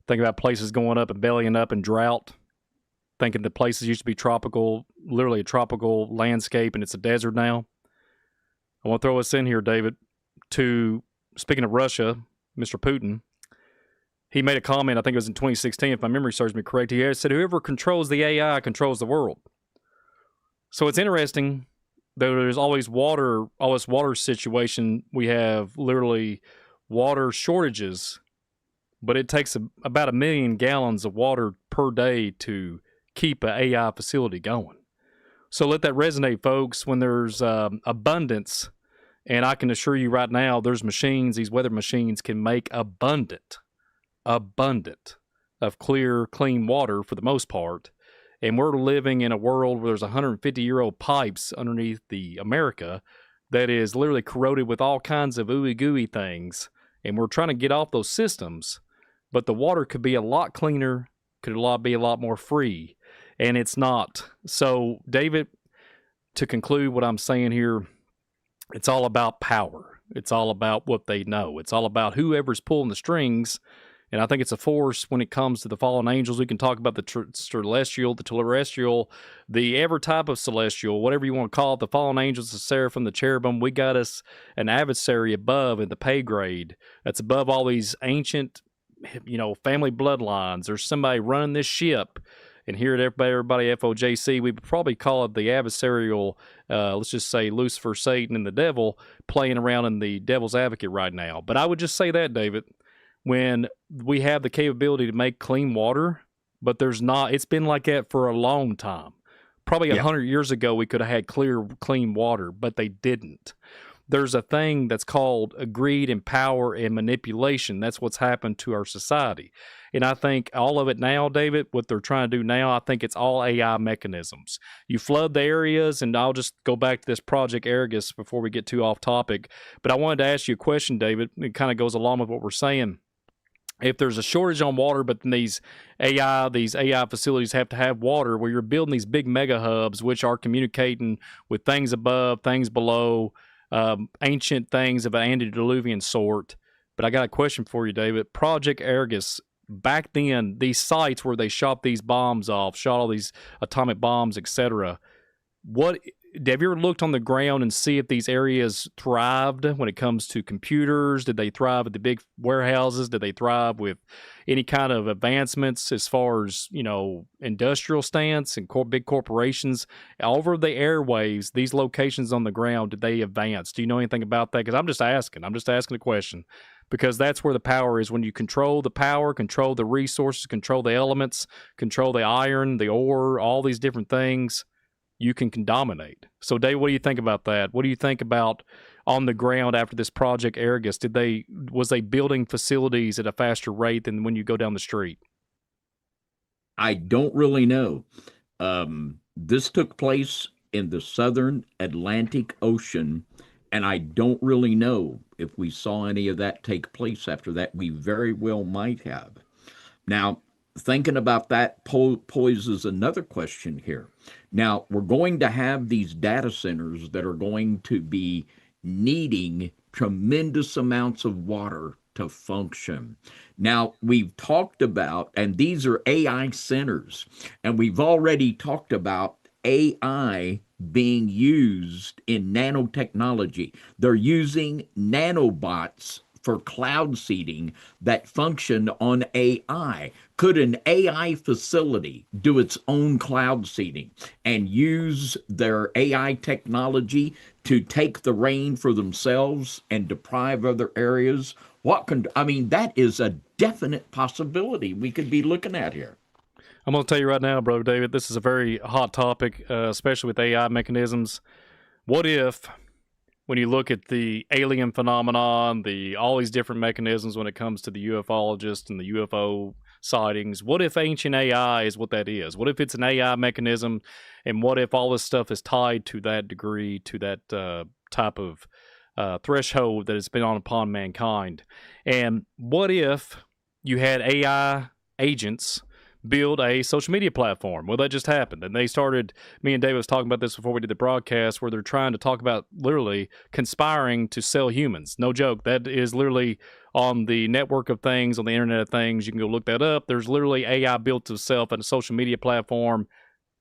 think about places going up and bellying up in drought, thinking the places used to be tropical, literally a tropical landscape, and it's a desert now. I want to throw us in here, David, speaking of Russia, Mr. Putin. He made a comment, I think it was in 2016, if my memory serves me correct. He said, whoever controls the AI controls the world. So it's interesting that there's always all this water situation. We have literally water shortages, but it takes about 1 million gallons of water per day to keep an AI facility going. So let that resonate, folks, when there's abundance. And I can assure you right now, there's machines, these weather machines can make abundant of clear, clean water for the most part. And we're living in a world where there's 150-year-old pipes underneath the America that is literally corroded with all kinds of ooey gooey things. And we're trying to get off those systems. But the water could be a lot cleaner, be a lot more free. And it's not. So, David, to conclude what I'm saying here, it's all about power. It's all about what they know. It's all about whoever's pulling the strings. And I think it's a force when it comes to the fallen angels. We can talk about the celestial, the terrestrial, the every type of celestial, whatever you want to call it, the fallen angels, the seraphim, the cherubim. We got us an adversary above in the pay grade that's above all these ancient, family bloodlines. There's somebody running this ship. And here at everybody FOJC, we would probably call it the adversarial, let's just say Lucifer, Satan, and the devil playing around in the devil's advocate right now. But I would just say that, David, when we have the capability to make clean water, but there's not, it's been like that for a long time. Probably 100 years ago, we could have had clear, clean water, but they didn't. There's a thing that's called greed and power and manipulation. That's what's happened to our society. And I think all of it now, David, what they're trying to do now, I think it's all AI mechanisms. You flood the areas, and I'll just go back to this Project Argus before we get too off topic. But I wanted to ask you a question, David. It kind of goes along with what we're saying. if there's a shortage on water, but then these AI facilities have to have water, where you're building these big mega hubs, which are communicating with things above, things below, ancient things of an antediluvian sort. But I got a question for you, David. Project Argus, back then, these sites where they shot these bombs off, shot all these atomic bombs, etc. What have you ever looked on the ground and see if these areas thrived when it comes to computers? Did they thrive at the big warehouses? Did they thrive with any kind of advancements as far as, industrial stance and big corporations? Over the airwaves, these locations on the ground, did they advance? Do you know anything about that? Because I'm just asking. I'm just asking a question. Because that's where the power is. When you control the power, control the resources, control the elements, control the iron, the ore, all these different things, you can dominate. So, Dave, what do you think about that? What do you think about on the ground after this Project Argus? Was they building facilities at a faster rate than when you go down the street? I don't really know. This took place in the southern Atlantic Ocean, and I don't really know if we saw any of that take place after that. We very well might have. Now, thinking about that poses another question here. Now, we're going to have these data centers that are going to be needing tremendous amounts of water to function. Now, we've talked about, and these are AI centers, and we've already talked about AI being used in nanotechnology. They're using nanobots for cloud seeding that function on AI. Could an AI facility do its own cloud seeding and use their AI technology to take the reign for themselves and deprive other areas? That is a definite possibility we could be looking at here. I'm going to tell you right now, Brother David, this is a very hot topic, especially with AI mechanisms. What if, when you look at the alien phenomenon, all these different mechanisms when it comes to the ufologist and the UFO sightings, what if ancient AI is what that is? What if it's an AI mechanism, and what if all this stuff is tied to that degree, to that type of threshold that has been on upon mankind? And what if you had AI agents build a social media platform? Well, that just happened. And they started, me and David was talking about this before we did the broadcast, where they're trying to talk about literally conspiring to sell humans. No joke. That is literally on the network of things, on the internet of things. You can go look that up. There's literally AI built itself, and a social media platform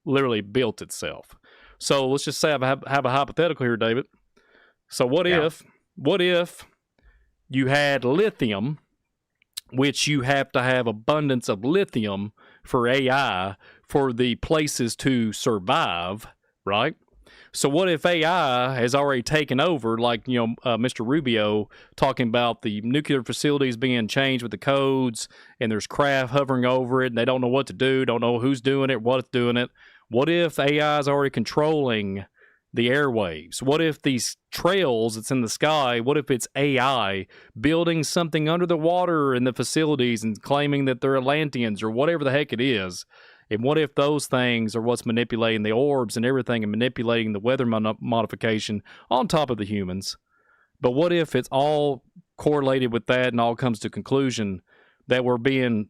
literally built itself. So let's just say I have a hypothetical here, David. So what if you had lithium, which you have to have abundance of lithium for AI for the places to survive, right? So what if AI has already taken over, like, Mr. Rubio talking about the nuclear facilities being changed with the codes, and there's craft hovering over it, and they don't know what to do, don't know who's doing it, what's doing it. What if AI is already controlling the airwaves? What if these trails that's in the sky, what if it's AI building something under the water in the facilities and claiming that they're Atlanteans or whatever the heck it is? And what if those things are what's manipulating the orbs and everything, and manipulating the weather modification on top of the humans? But what if it's all correlated with that, and all comes to conclusion that we're being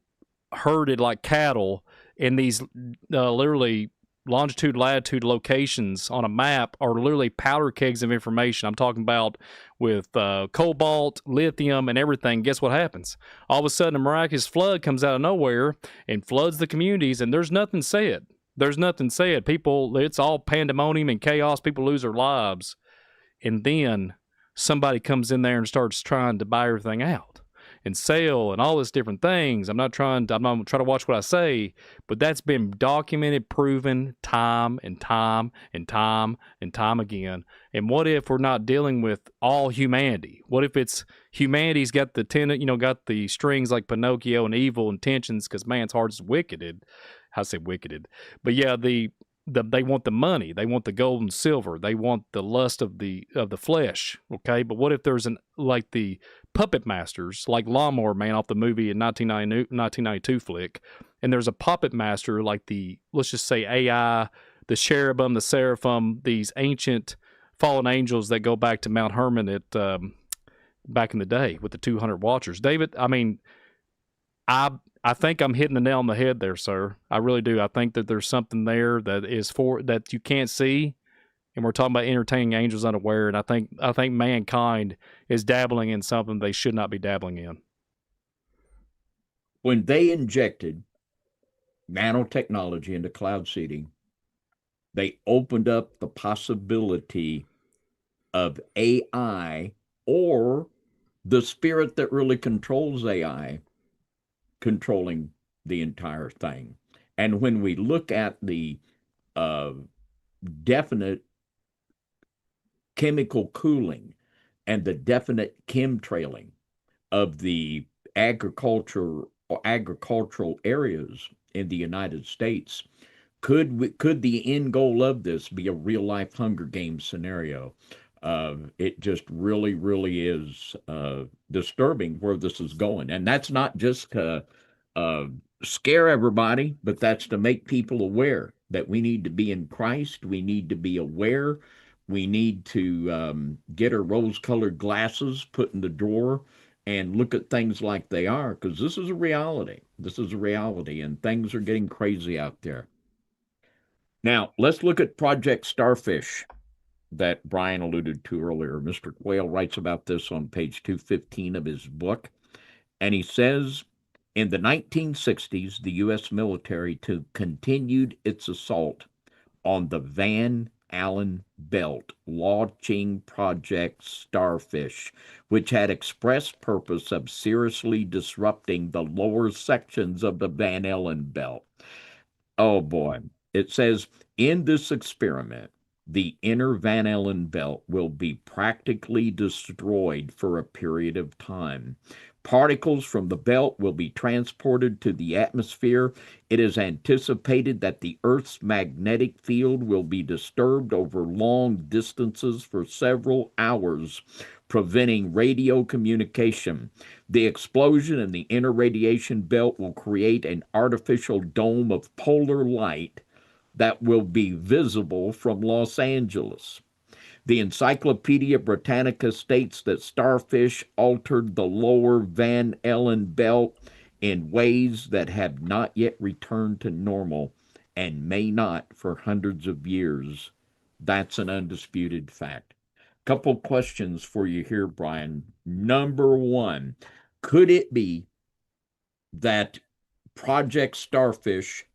herded like cattle, and these literally longitude, latitude locations on a map are literally powder kegs of information? I'm talking about with cobalt, lithium, and everything. Guess what happens? All of a sudden, a miraculous flood comes out of nowhere and floods the communities, and there's nothing said. There's nothing said. People, it's all pandemonium and chaos. People lose their lives. And then somebody comes in there and starts trying to buy everything out and sell and all these different things. I'm not trying to watch what I say, but that's been documented, proven time and time and time and time again. And what if we're not dealing with all humanity? What if it's humanity's got got the strings like Pinocchio and evil intentions, because man's heart is wicked. I say wicked, but yeah, they want the money, they want the gold and silver, they want the lust of the flesh. Okay, but what if there's like the puppet masters, like Lawnmower Man off the movie in 1992 flick, and there's a puppet master like let's just say AI, the cherubim, the seraphim, these ancient fallen angels that go back to Mount Hermon back in the day with the 200 watchers. David, I I think I'm hitting the nail on the head there, sir. I really do. I think that there's something there that is for that you can't see, and we're talking about entertaining angels unaware. And I think mankind is dabbling in something they should not be dabbling in. When they injected nanotechnology into cloud seeding, they opened up the possibility of AI or the spirit that really controls AI controlling the entire thing. And when we look at the uh, definite chemical cooling and the definite chemtrailing of the agricultural areas in the United States, could the end goal of this be a real life Hunger Games scenario? It just really is disturbing where this is going, and that's not just to uh, scare everybody, but that's to make people aware that we need to be in Christ. We need to be aware. We need to get our rose-colored glasses put in the drawer and look at things like they are, because this is a reality. This is a reality, and things are getting crazy out there. Now, let's look at Project Starfish that Brian alluded to earlier. Mr. Quayle writes about this on page 215 of his book, and he says in the 1960s, the U.S. military continued its assault on the Van Allen Belt, launching Project Starfish, which had express purpose of seriously disrupting the lower sections of the Van Allen Belt. Oh boy. It says in this experiment, the inner Van Allen belt will be practically destroyed for a period of time. Particles from the belt will be transported to the atmosphere. It is anticipated that the Earth's magnetic field will be disturbed over long distances for several hours, preventing radio communication. The explosion in the inner radiation belt will create an artificial dome of polar light that will be visible from Los Angeles. The Encyclopedia Britannica states that starfish altered the lower Van Allen belt in ways that have not yet returned to normal and may not for hundreds of years. That's an undisputed fact. Couple questions for you here, Brian. Number one, could it be that Project Starfish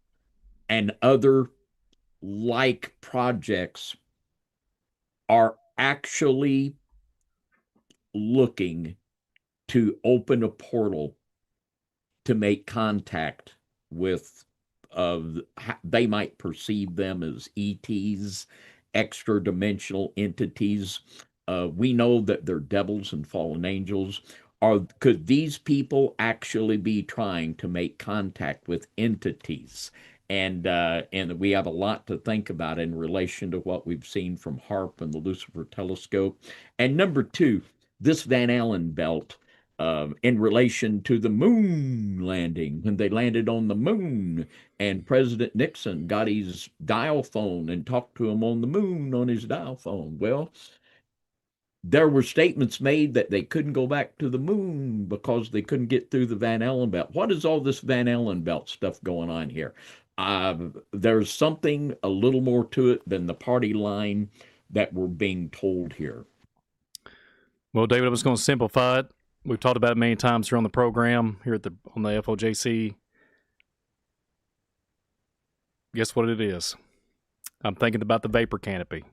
and other like projects are actually looking to open a portal to make contact with they might perceive them as ETs, extra dimensional entities. We know that they're devils and fallen angels. Could these people actually be trying to make contact with entities? And we have a lot to think about in relation to what we've seen from HARP and the Lucifer telescope. And number two, this Van Allen belt in relation to the moon landing, when they landed on the moon and President Nixon got his dial phone and talked to him on the moon on his dial phone. Well, there were statements made that they couldn't go back to the moon because they couldn't get through the Van Allen belt. What is all this Van Allen belt stuff going on here? There's something a little more to it than the party line that we're being told here. Well, David, I was going to simplify it. We've talked about it many times here on the program, here on the FOJC. Guess what it is? I'm thinking about the vapor canopy.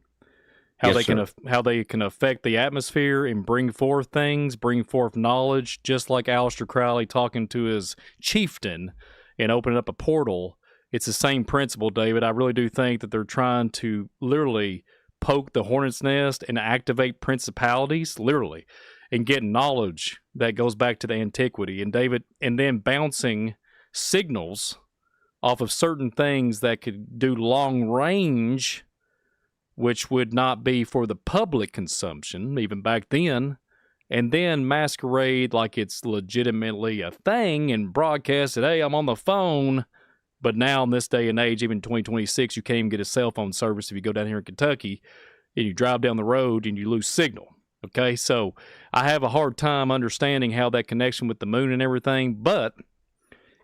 How they can affect the atmosphere and bring forth things, bring forth knowledge, just like Aleister Crowley talking to his chieftain and opening up a portal. It's the same principle, David. I really do think that they're trying to literally poke the hornet's nest and activate principalities, literally, and get knowledge that goes back to the antiquity. And David, and then bouncing signals off of certain things that could do long range, which would not be for the public consumption, even back then, and then masquerade like it's legitimately a thing and broadcast it, hey, I'm on the phone. But now in this day and age, even 2026, you can't even get a cell phone service if you go down here in Kentucky and you drive down the road and you lose signal. Okay, so I have a hard time understanding how that connection with the moon and everything, but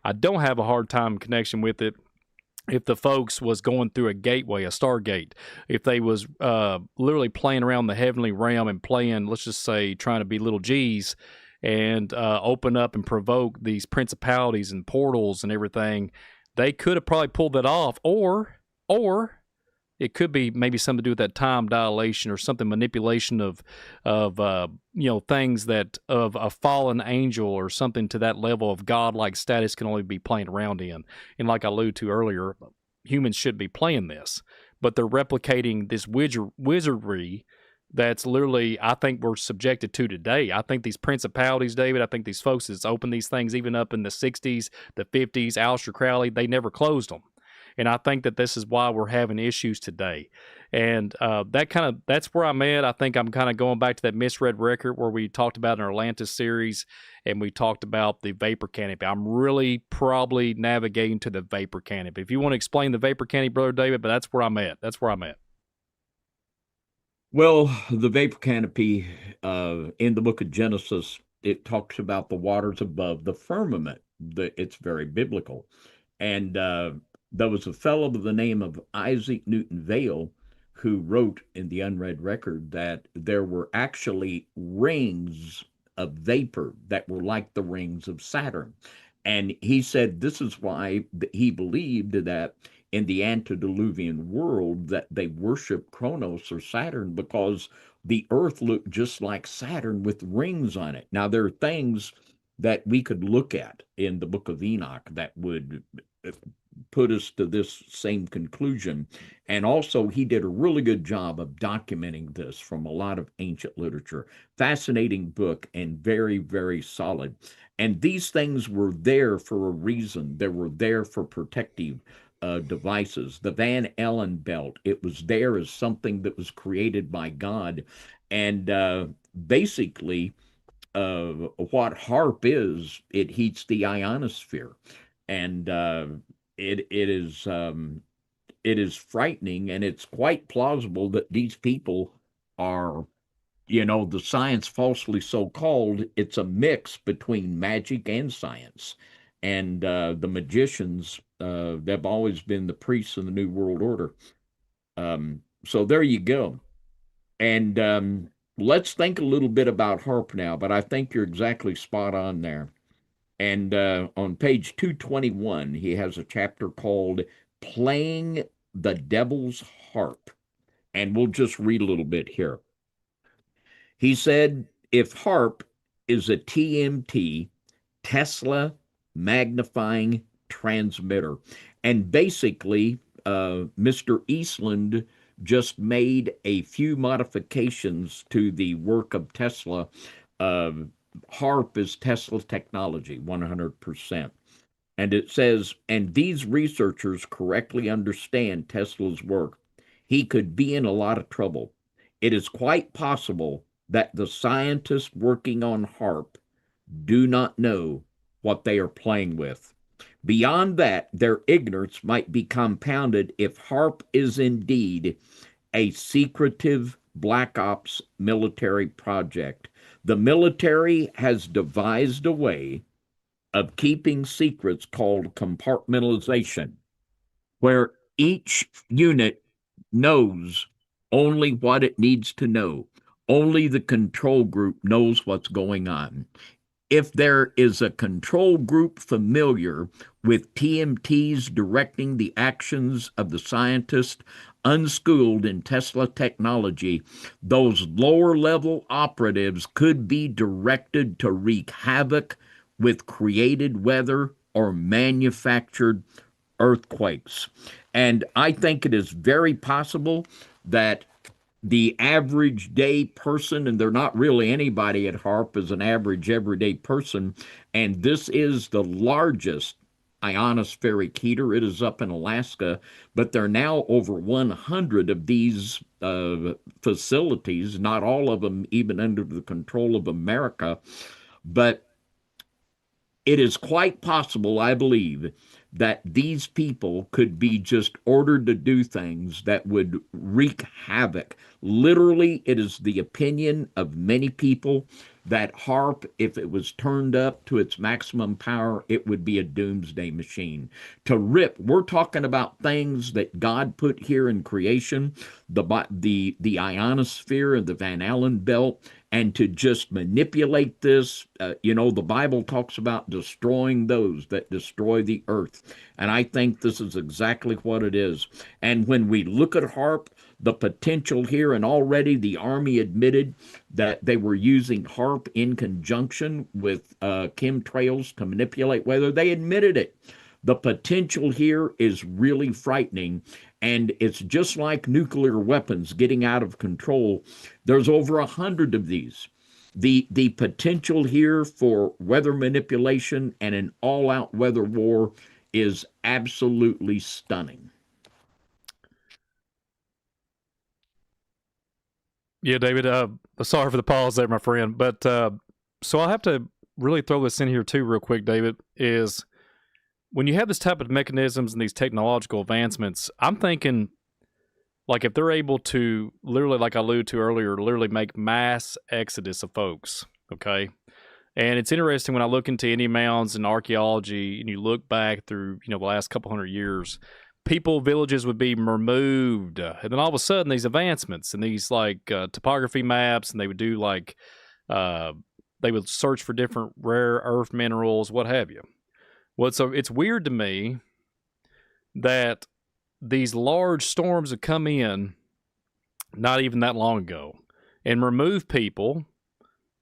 I don't have a hard time connection with it if the folks was going through a gateway, a stargate, if they was literally playing around the heavenly realm and playing, let's just say, trying to be little G's and open up and provoke these principalities and portals and everything, they could have probably pulled that off, or it could be maybe something to do with that time dilation or something, manipulation of things that of a fallen angel or something to that level of godlike status can only be playing around in. And like I alluded to earlier, humans should be playing this, but they're replicating this wizardry that's literally, I think, we're subjected to today. I think these principalities, David, I think these folks that's opened these things even up in the 60s, the 50s, Aleister Crowley, they never closed them. And I think that this is why we're having issues today. And that's where I'm at. I think I'm kind of going back to that misread record where we talked about in our Atlantis series, and we talked about the vapor canopy. I'm really probably navigating to the vapor canopy. If you want to explain the vapor canopy, Brother David, but that's where I'm at. That's where I'm at. Well, the vapor canopy in the book of Genesis, it talks about the waters above the firmament. It's very biblical. And there was a fellow by the name of Isaac Newton Vail who wrote in the unread record that there were actually rings of vapor that were like the rings of Saturn. And he said this is why he believed that in the antediluvian world that they worship Kronos or Saturn because the earth looked just like Saturn with rings on it. Now there are things that we could look at in the book of Enoch that would put us to this same conclusion. And also, he did a really good job of documenting this from a lot of ancient literature. Fascinating book and very, very solid. And these things were there for a reason. They were there for protective devices. The Van Allen belt, it was there as something that was created by God. And basically, what HARP is, it heats the ionosphere. And it is frightening, and it's quite plausible that these people are, the science falsely so called, it's a mix between magic and science. And the magicians, they've always been the priests in the New World Order. So there you go. And let's think a little bit about HARP now, but I think you're exactly spot on there. And on page 221, he has a chapter called Playing the Devil's Harp. And we'll just read a little bit here. He said, if HARP is a TMT, Tesla magnifying transmitter, and basically, Mr. Eastland just made a few modifications to the work of Tesla. Uh, HARP is Tesla technology, 100%. And it says, and these researchers correctly understand Tesla's work. He could be in a lot of trouble. It is quite possible that the scientists working on HARP do not know what they are playing with. Beyond that, their ignorance might be compounded if HARP is indeed a secretive black ops military project. The military has devised a way of keeping secrets called compartmentalization, where each unit knows only what it needs to know. Only the control group knows what's going on. If there is a control group familiar with TMTs directing the actions of the scientist unschooled in Tesla technology, those lower level operatives could be directed to wreak havoc with created weather or manufactured earthquakes. And I think it is very possible that the average day person, and they're not really anybody at HARP, is an average everyday person. And this is the largest ionospheric heater. It is up in Alaska, but there are now over 100 of these facilities, not all of them even under the control of America. But it is quite possible, I believe, that these people could be just ordered to do things that would wreak havoc. Literally, it is the opinion of many people that harp, if it was turned up to its maximum power, it would be a doomsday machine. To rip, we're talking about things that God put here in creation, the ionosphere and the Van Allen belt, and to just manipulate this. The Bible talks about destroying those that destroy the earth. And I think this is exactly what it is. And when we look at HARP, the potential here, and already the Army admitted that they were using HARP in conjunction with chemtrails to manipulate weather. They admitted it. The potential here is really frightening, and it's just like nuclear weapons getting out of control. There's over 100 of these. The potential here for weather manipulation and an all-out weather war is absolutely stunning. Yeah, David. Sorry for the pause there, my friend. But so I'll have to really throw this in here too, real quick, David. Is when you have this type of mechanisms and these technological advancements, I'm thinking like if they're able to literally, like I alluded to earlier, literally make mass exodus of folks. Okay. And it's interesting when I look into Indian mounds and archaeology, and you look back through the last couple hundred years, villages would be removed, and then all of a sudden these advancements and these like topography maps, and they would do like they would search for different rare earth minerals, what have you. Well, so it's weird to me that these large storms have come in not even that long ago and remove people,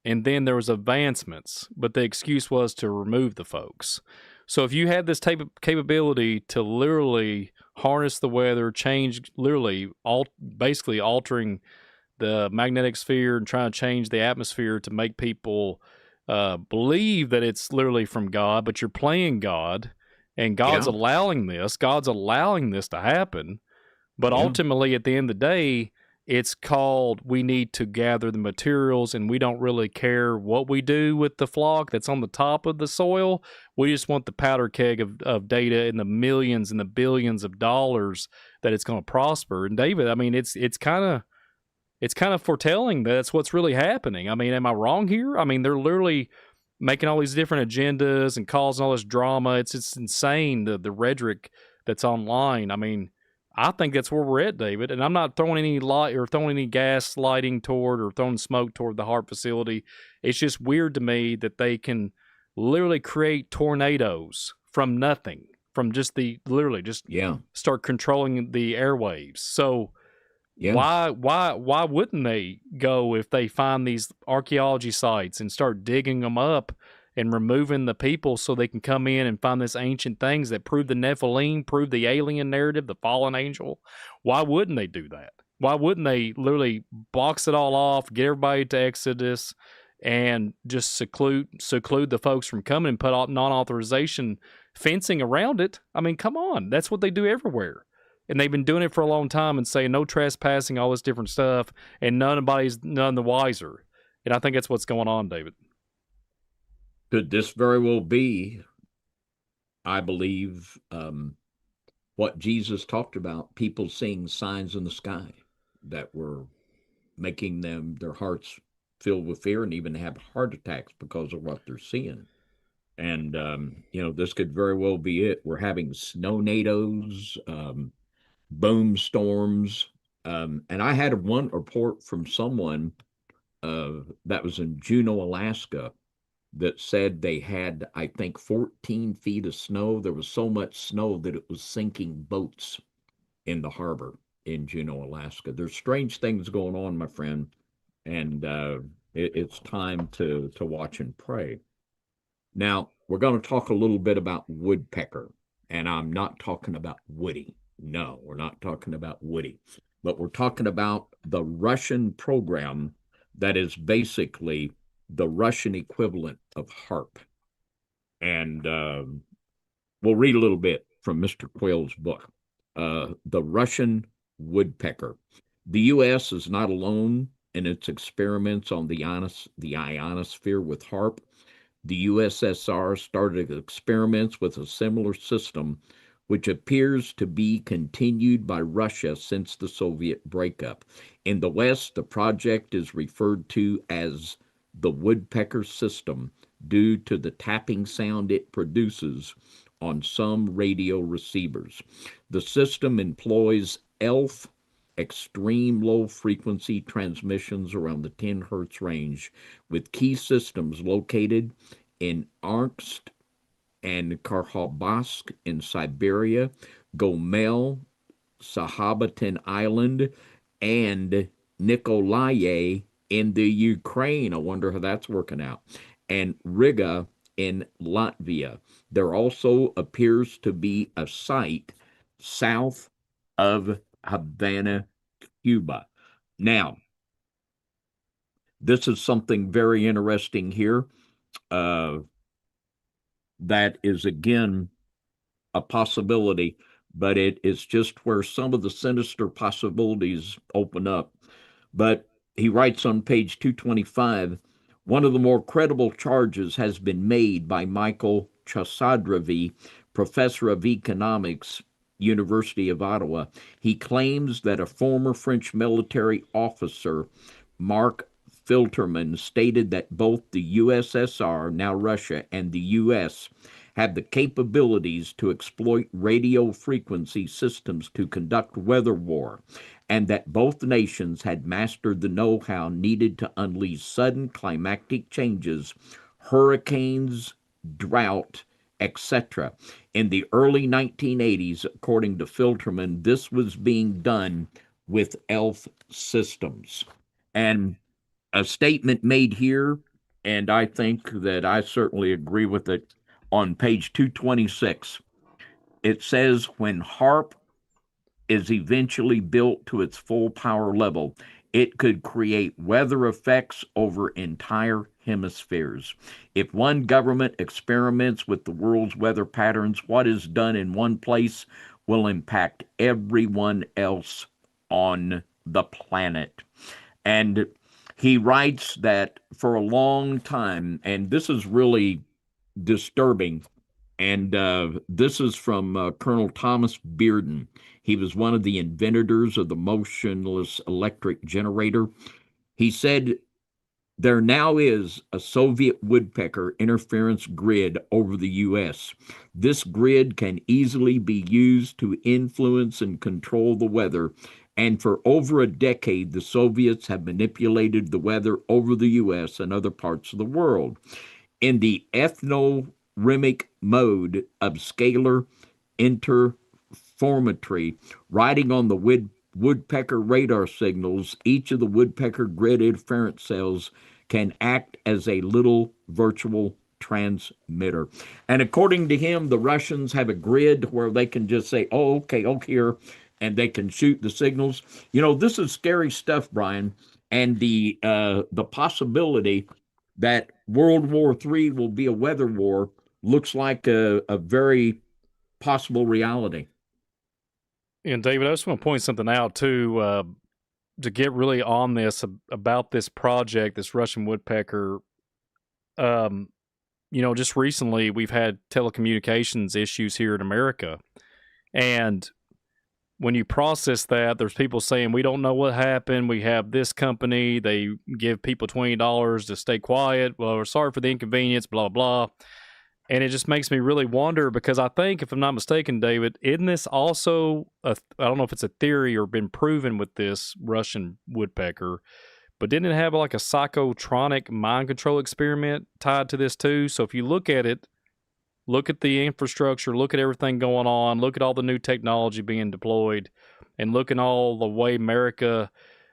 and then there was advancements, but the excuse was to remove the folks. So if you had this type of capability to literally harness the weather, change literally basically altering the magnetic sphere and trying to change the atmosphere to make people believe that it's literally from God, but you're playing God, and God's Yeah, allowing this. God's allowing this to happen. But yeah, ultimately, at the end of the day, it's called we need to gather the materials, and we don't really care what we do with the flock that's on the top of the soil. We just want the powder keg of data and the millions and the billions of dollars that it's going to prosper. And David, I mean, it's kind of foretelling that that's what's really happening. I mean, am I wrong here? I mean, they're literally making all these different agendas and causing all this drama. It's insane, the rhetoric that's online. I mean, I think that's where we're at, David. And I'm not throwing any light or throwing any gas lighting toward or throwing smoke toward the HARP facility. It's just weird to me that they can literally create tornadoes from nothing, from just literally just yeah, start controlling the airwaves. So yeah. why wouldn't they go if they find these archaeology sites and start digging them up and removing the people so they can come in and find this ancient things that prove the Nephilim, prove the alien narrative, the fallen angel? Why wouldn't they do that? Why wouldn't they literally box it all off, get everybody to Exodus, and just seclude the folks from coming and put out non-authorization fencing around it? I mean, come on, that's what they do everywhere. And they've been doing it for a long time and saying no trespassing, all this different stuff, and nobody's none the wiser. And I think that's what's going on, David. Could this very well be, I believe, what Jesus talked about, people seeing signs in the sky that were making their hearts filled with fear and even have heart attacks because of what they're seeing. And, this could very well be it. We're having snow nados, boom storms. And I had one report from someone that was in Juneau, Alaska, that said they had, I think, 14 feet of snow. There was so much snow that it was sinking boats in the harbor in Juneau, Alaska. There's strange things going on, my friend, and it's time to watch and pray. Now, we're going to talk a little bit about woodpecker, and I'm not talking about Woody. No, we're not talking about Woody, but we're talking about the Russian program that is basically the Russian equivalent of HARP. And we'll read a little bit from Mr. Quayle's book, The Russian Woodpecker. The U.S. is not alone in its experiments on the ionosphere with HARP. The USSR started experiments with a similar system, which appears to be continued by Russia since the Soviet breakup. In the West, the project is referred to as the woodpecker system due to the tapping sound it produces on some radio receivers. The system employs ELF extreme low frequency transmissions around the 10 hertz range, with key systems located in Arkst and Kharkhovsk in Siberia, Gomel, Sahabatin Island, and Nikolaye in the Ukraine. I wonder how that's working out. And Riga in Latvia. There also appears to be a site south of Havana, Cuba. Now, this is something very interesting here. Uh, that is again a possibility, but it is just where some of the sinister possibilities open up. But he writes on page 225, one of the more credible charges has been made by Michael Chasadravi, professor of economics, University of Ottawa. He claims that a former French military officer, Mark Filterman, stated that both the USSR, now Russia, and the US have the capabilities to exploit radio frequency systems to conduct weather war, and that both nations had mastered the know how needed to unleash sudden climatic changes, hurricanes, drought, etc. In the early 1980s, according to Filterman, this was being done with ELF systems. And a statement made here, and I think that I certainly agree with it, on page 226. It says, when HARP is eventually built to its full power level, it could create weather effects over entire hemispheres. If one government experiments with the world's weather patterns, what is done in one place will impact everyone else on the planet. And he writes that for a long time, and this is really disturbing, and this is from Colonel Thomas Bearden. He was one of the inventors of the motionless electric generator. He said, there now is a Soviet woodpecker interference grid over the U.S. This grid can easily be used to influence and control the weather, and for over a decade, the Soviets have manipulated the weather over the U.S. and other parts of the world. In the ethnorhythmic mode of scalar interferometry, riding on the woodpecker radar signals, each of the woodpecker grid interference cells can act as a little virtual transmitter. And according to him, the Russians have a grid where they can just say, oh, okay, here, and they can shoot the signals. You know, this is scary stuff, Brian, and the possibility that World War III will be a weather war looks like a very possible reality. And David, I just want to point something out too, to get really on this about this project, this Russian woodpecker. Um, just recently we've had telecommunications issues here in America, and when you process that, there's people saying we don't know what happened. We have this company; they give people $20 to stay quiet. Well, we're sorry for the inconvenience. Blah blah. And it just makes me really wonder, because I think, if I'm not mistaken, David, isn't this also I don't know if it's a theory or been proven with this Russian woodpecker, but didn't it have like a psychotronic mind control experiment tied to this too? So if you look at it, look at the infrastructure, look at everything going on, look at all the new technology being deployed, and look at all the way America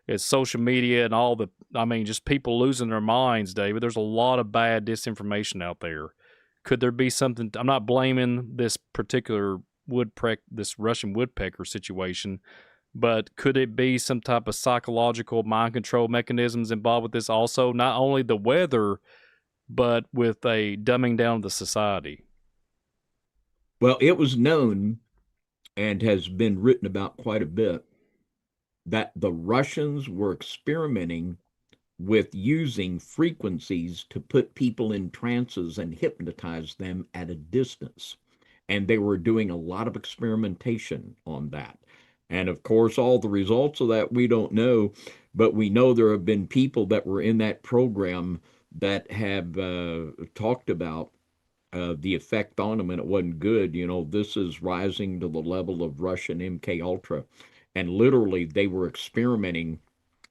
is social media and all the, just people losing their minds, David. There's a lot of bad disinformation out there. Could there be something? I'm not blaming this particular this Russian woodpecker situation, but could it be some type of psychological mind control mechanisms involved with this also? Not only the weather, but with a dumbing down of the society. Well, it was known and has been written about quite a bit that the Russians were experimenting with using frequencies to put people in trances and hypnotize them at a distance. And they were doing a lot of experimentation on that. And of course, all the results of that we don't know, but we know there have been people that were in that program that have talked about the effect on them, and it wasn't good. You know, this is rising to the level of Russian MK Ultra, and literally they were experimenting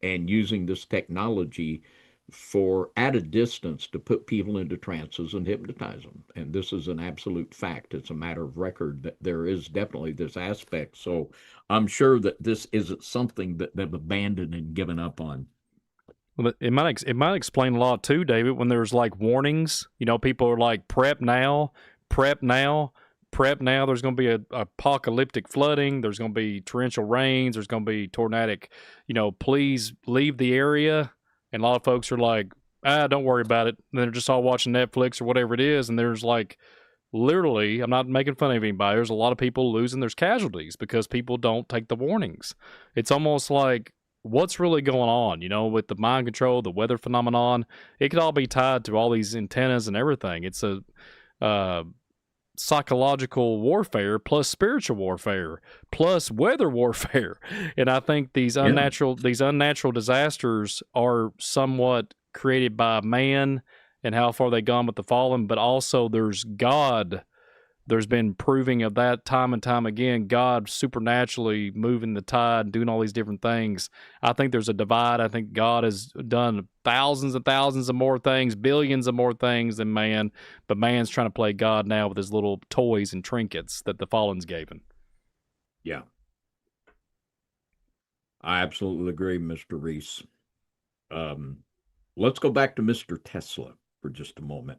and using this technology for at a distance to put people into trances and hypnotize them. And this is an absolute fact. It's a matter of record that there is definitely this aspect. So I'm sure that this isn't something that they've abandoned and given up on. Well, it might explain a lot too, David. When there's like warnings, people are like prep now, prep now, prep now. There's going to be a apocalyptic flooding. There's going to be torrential rains. There's going to be tornadic. Please leave the area. And a lot of folks are like, don't worry about it. And they're just all watching Netflix or whatever it is. And there's like literally, I'm not making fun of anybody. There's a lot of people losing. There's casualties because people don't take the warnings. It's almost like what's really going on, with the mind control, the weather phenomenon. It could all be tied to all these antennas and everything. It's a psychological warfare plus spiritual warfare plus weather warfare. And I think these Yeah. unnatural disasters are somewhat created by man and how far they've gone with the fallen, but also there's been proving of that time and time again, God supernaturally moving the tide, doing all these different things. I think there's a divide. I think God has done thousands and thousands of more things, billions of more things than man, but man's trying to play God now with his little toys and trinkets that the fallens gave him. Yeah. I absolutely agree, Mr. Reese. Um, let's go back to Mr. Tesla for just a moment,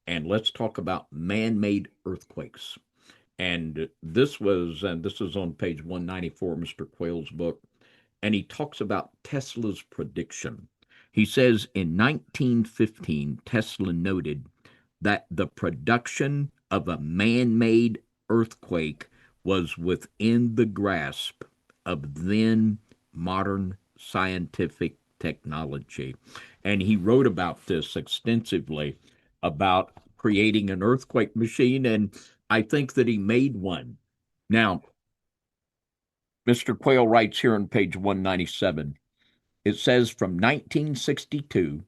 and let's talk about man-made earthquakes. And this is on page 194, Mr. Quayle's book, and he talks about Tesla's prediction. He says in 1915, Tesla noted that the production of a man made earthquake was within the grasp of then modern scientific technology. And he wrote about this extensively about creating an earthquake machine, and I think that he made one. Now, Mr. Quayle writes here on page 197, it says from 1962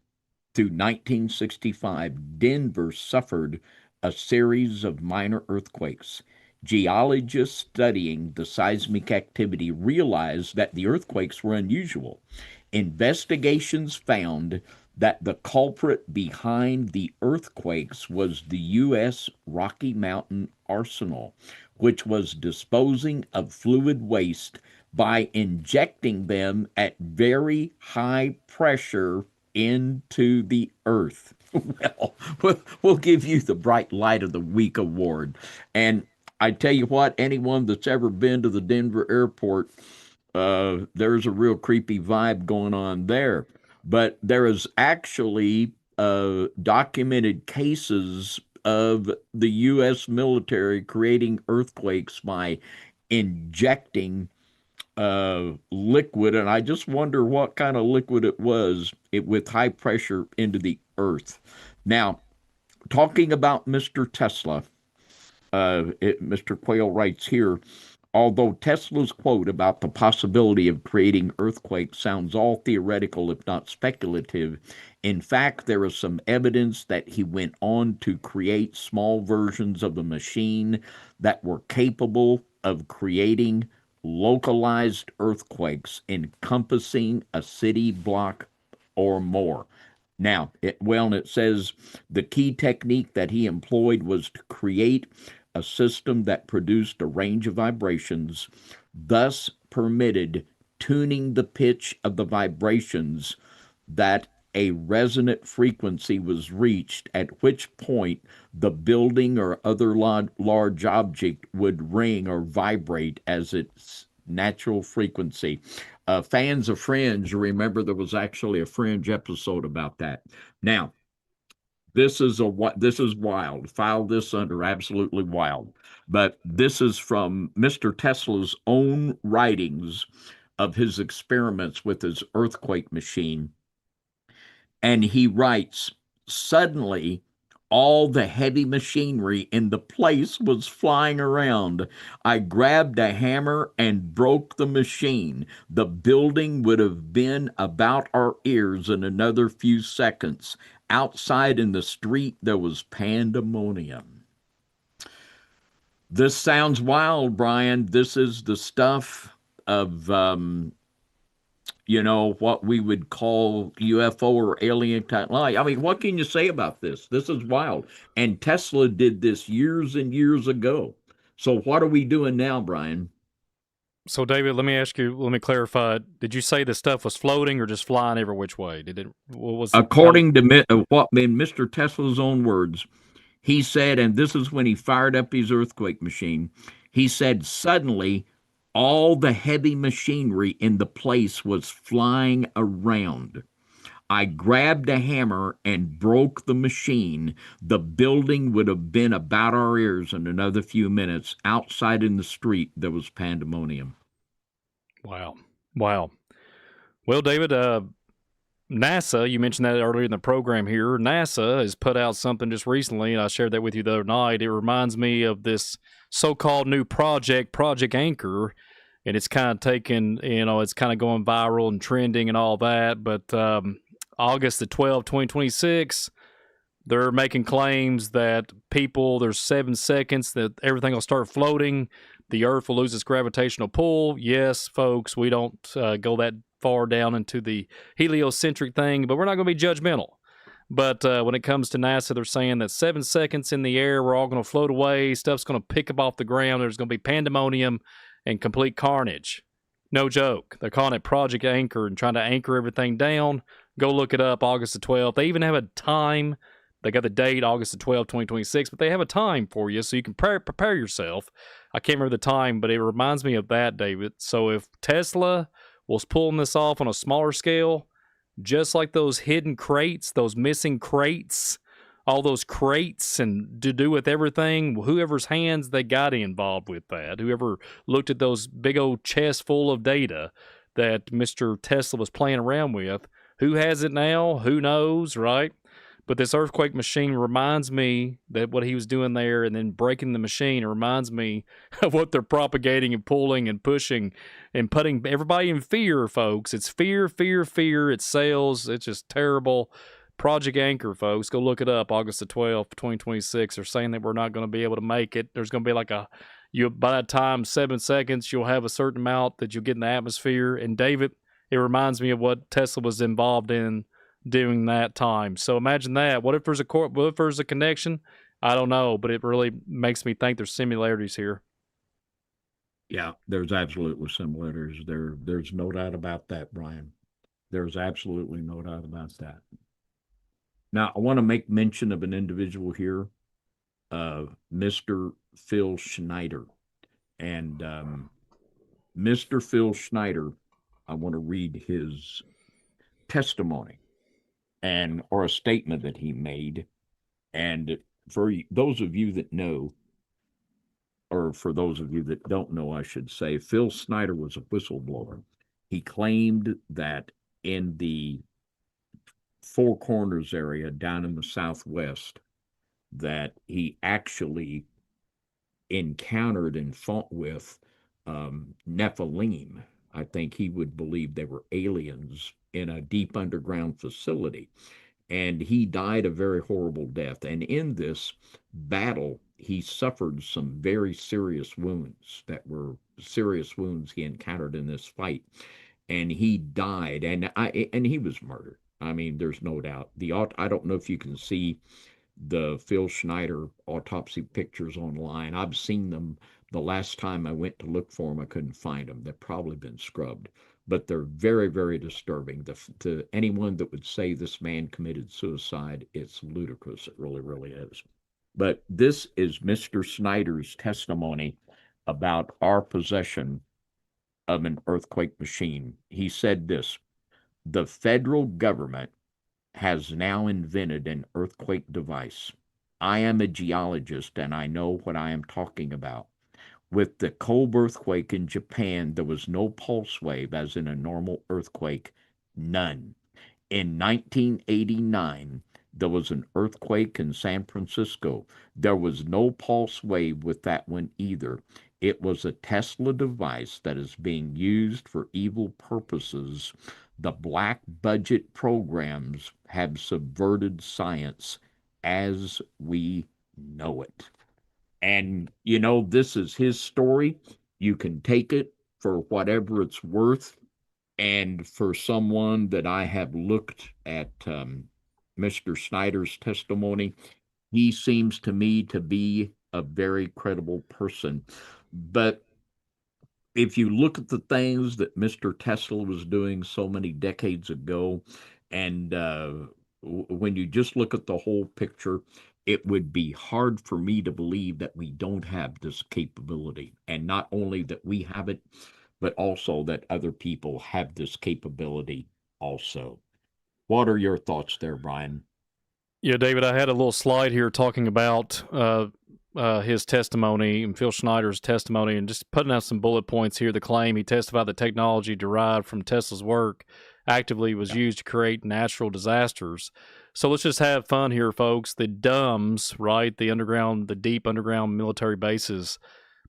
through 1965, Denver suffered a series of minor earthquakes. Geologists studying the seismic activity realized that the earthquakes were unusual. Investigations found that the culprit behind the earthquakes was the U.S. Rocky Mountain Arsenal, which was disposing of fluid waste by injecting them at very high pressure into the earth. We'll give you the Bright Light of the Week award. And I tell you what, anyone that's ever been to the Denver airport, there's a real creepy vibe going on there. But there is actually documented cases of the U.S. military creating earthquakes by injecting liquid, and I just wonder what kind of liquid it was with high pressure into the earth. Now, talking about Mr. Tesla, Mr. Quayle writes here, although Tesla's quote about the possibility of creating earthquakes sounds all theoretical, if not speculative, in fact, there is some evidence that he went on to create small versions of the machine that were capable of creating localized earthquakes encompassing a city block or more. Now, it says the key technique that he employed was to create a system that produced a range of vibrations, thus permitted tuning the pitch of the vibrations that a resonant frequency was reached, at which point the building or other large object would ring or vibrate as its natural frequency. Fans of Fringe, remember there was actually a Fringe episode about that. Now, this is wild. File this under absolutely wild. But this is from Mr. Tesla's own writings of his experiments with his earthquake machine. And he writes, suddenly, all the heavy machinery in the place was flying around. I grabbed a hammer and broke the machine. The building would have been about our ears in another few seconds. Outside in the street, there was pandemonium. This sounds wild, Brian. This is the stuff of what we would call UFO or alien technology. I mean, what can you say about this? This is wild. And Tesla did this years and years ago. So what are we doing now, Brian? So, David, let me ask you. Let me clarify. Did you say the stuff was floating or just flying every which way? Did it? What was? How? According to what in Mr. Tesla's own words, he said, and this is when he fired up his earthquake machine. He said, suddenly, all the heavy machinery in the place was flying around. I grabbed a hammer and broke the machine. The building would have been about our ears in another few minutes. Outside in the street, there was pandemonium. Wow. Wow. Well, David, NASA, you mentioned that earlier in the program here. NASA has put out something just recently, and I shared that with you the other night. It reminds me of this so called new project, Project Anchor, and it's kind of taken, it's kind of going viral and trending and all that. But August the 12th, 2026, they're making claims that there's 7 seconds that everything will start floating. The Earth will lose its gravitational pull. Yes, folks, we don't go that far down into the heliocentric thing, but we're not going to be judgmental. But when it comes to NASA, they're saying that 7 seconds in the air, we're all going to float away. Stuff's going to pick up off the ground. There's going to be pandemonium and complete carnage. No joke. They're calling it Project Anchor and trying to anchor everything down. Go look it up, August the 12th. They even have a time. They got the date, August the 12th, 2026, but they have a time for you so you can prepare yourself. I can't remember the time, but it reminds me of that, David. So if Tesla was pulling this off on a smaller scale, just like those hidden crates, those missing crates, all those crates, and to do with everything, whoever's hands they got involved with that, whoever looked at those big old chests full of data that Mr. Tesla was playing around with, who has it now? Who knows, right? But this earthquake machine reminds me that what he was doing there and then breaking the machine reminds me of what they're propagating and pulling and pushing and putting everybody in fear, folks. It's fear, fear, fear. It sells. It's just terrible. Project Anchor, folks. Go look it up. August the 12th, 2026. They're saying that we're not going to be able to make it. There's going to be like by that time, 7 seconds, you'll have a certain amount that you'll get in the atmosphere. And David, it reminds me of what Tesla was involved in during that time. So imagine that. What if there's a connection? I don't know, but it really makes me think there's similarities here. Yeah, there's absolutely similarities. There's no doubt about that, Brian. There's absolutely no doubt about that. Now, I want to make mention of an individual here, Mr. Phil Schneider. And Mr. Phil Schneider, I want to read his testimony or a statement that he made. And for those of you that know, or for those of you that don't know, I should say, Phil Snyder was a whistleblower. He claimed that in the Four Corners area down in the Southwest, that he actually encountered and fought with Nephilim. I think he would believe they were aliens in a deep underground facility. And he died a very horrible death. And in this battle, he suffered some very serious wounds that were serious wounds he encountered in this fight. And he died, and he was murdered. I mean, there's no doubt. I don't know if you can see the Phil Schneider autopsy pictures online. I've seen them. The last time I went to look for them, I couldn't find them. They've probably been scrubbed, but they're very, very disturbing. To anyone that would say this man committed suicide, it's ludicrous. It really, really is. But this is Mr. Snyder's testimony about our possession of an earthquake machine. He said this: the federal government has now invented an earthquake device. I am a geologist and I know what I am talking about. With the Kobe earthquake in Japan, there was no pulse wave as in a normal earthquake, none. In 1989, there was an earthquake in San Francisco. There was no pulse wave with that one either. It was a Tesla device that is being used for evil purposes. The black budget programs have subverted science as we know it. And, this is his story. You can take it for whatever it's worth. And for someone that I have looked at Mr. Snyder's testimony, he seems to me to be a very credible person. But if you look at the things that Mr. Tesla was doing so many decades ago, and when you just look at the whole picture, it would be hard for me to believe that we don't have this capability. And not only that we have it, but also that other people have this capability also. What are your thoughts there, Brian? Yeah, David, I had a little slide here talking about his testimony and Phil Schneider's testimony, and just putting out some bullet points here. The claim he testified the technology derived from Tesla's work actively was used to create natural disasters. So let's just have fun here, folks. The DUMBs, right? The deep underground military bases.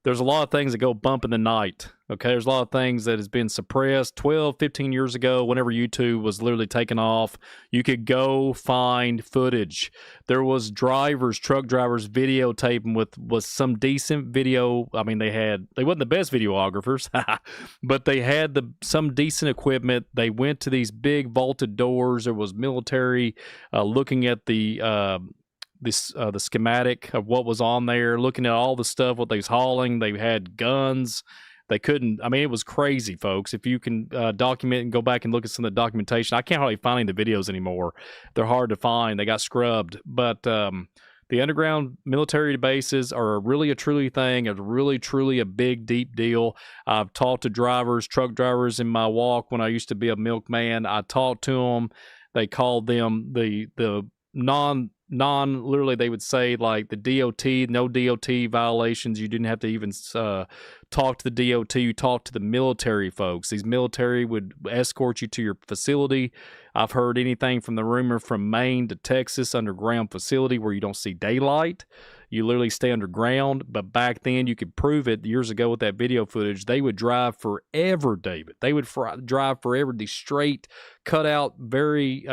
There's a lot of things that go bump in the night. Okay, there's a lot of things that has been suppressed 12, 15 years ago, whenever YouTube was literally taking off. You could go find footage. There was truck drivers videotaping with some decent video. I mean, they wasn't the best videographers, but they had some decent equipment. They went to these big vaulted doors. There was military looking at the schematic of what was on there, looking at all the stuff, what they was hauling. They had guns. They couldn't, I mean, it was crazy, folks. If you can document and go back and look at some of the documentation, I can't hardly find any of the videos anymore. They're hard to find. They got scrubbed. But the underground military bases are really a truly thing, a really, truly a big, deep deal. I've talked to truck drivers in my walk when I used to be a milkman. I talked to them. They called them the literally they would say like the DOT, no DOT violations. You didn't have to even talk to the DOT. You talked to the military folks. These military would escort you to your facility. I've heard anything from the rumor from Maine to Texas underground facility where you don't see daylight. You literally stay underground. But back then, you could prove it years ago with that video footage. They would drive forever, David. They would drive forever. These straight, cut out, very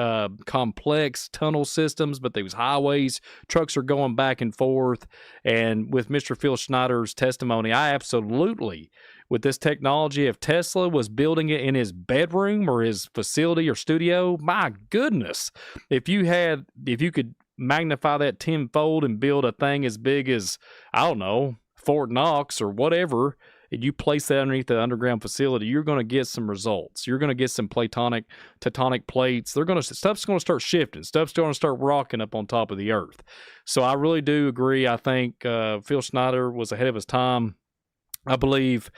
complex tunnel systems, but they was highways. Trucks are going back and forth. And with Mr. Phil Schneider's testimony, I absolutely, with this technology, if Tesla was building it in his bedroom or his facility or studio, my goodness, if you could magnify that tenfold and build a thing as big as, I don't know, Fort Knox or whatever, and you place that underneath the underground facility, you're going to get some results. You're going to get some tectonic plates. Stuff's going to start shifting. Stuff's going to start rocking up on top of the earth. So I really do agree. I think Phil Schneider was ahead of his time. I believe,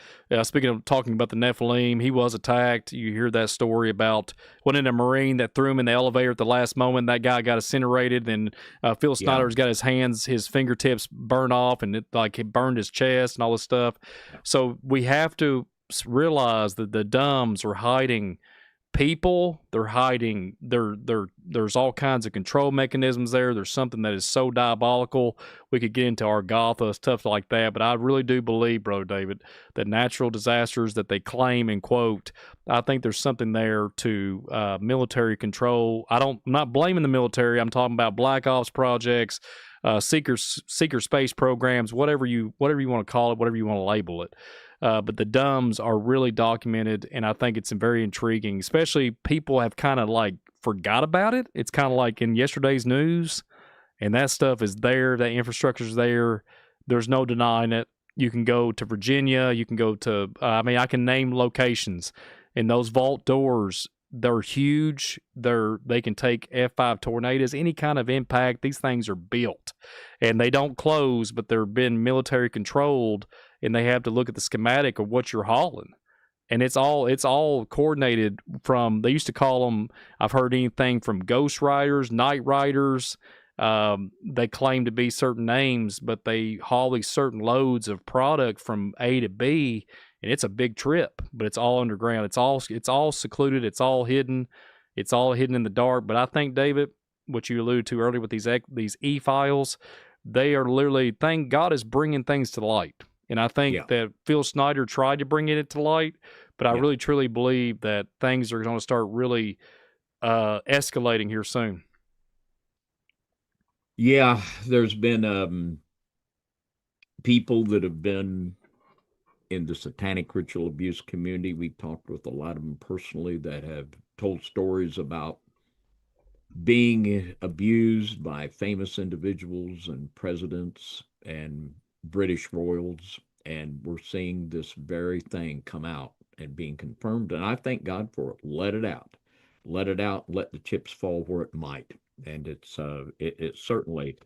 speaking of talking about the Nephilim, he was attacked. You hear that story about in a Marine that threw him in the elevator at the last moment. That guy got incinerated, and Phil Snyder's got his fingertips burned off, and it burned his chest and all this stuff. So we have to realize that the DUMBs are hiding people. They're hiding. There's all kinds of control mechanisms there. There's something that is so diabolical. We could get into Argotha, stuff like that. But I really do believe, Brother David, that natural disasters that they claim and quote, I think there's something there to military control. I'm not blaming the military. I'm talking about black ops projects, seeker space programs, whatever you want to call it, whatever you want to label it. But the DUMBs are really documented, and I think it's very intriguing. Especially people have kind of like forgot about it. It's kind of like in yesterday's news, and that stuff is there. That infrastructure is there. There's no denying it. You can go to Virginia. You can go to, I can name locations. And those vault doors, they're huge. They can take F5 tornadoes, any kind of impact. These things are built, and they don't close, but they're been military controlled, and they have to look at the schematic of what you're hauling. And it's all coordinated from, they used to call them, I've heard anything from ghost riders, night riders. They claim to be certain names, but they haul these certain loads of product from A to B, and it's a big trip, but it's all underground. It's all secluded. It's all hidden. It's all hidden in the dark. But I think, David, what you alluded to earlier with these e-files, they are literally, thank God is bringing things to light. And I think Yeah, that Phil Snyder tried to bring it to light, but I yeah, really truly believe that things are going to start really escalating here soon. yeah. There's been people that have been in the satanic ritual abuse community. We've talked with a lot of them personally that have told stories about being abused by famous individuals and presidents and British royals. And we're seeing this very thing come out and being confirmed. And I thank God for it. Let it out. Let it out. Let the chips fall where it might. And it's certainly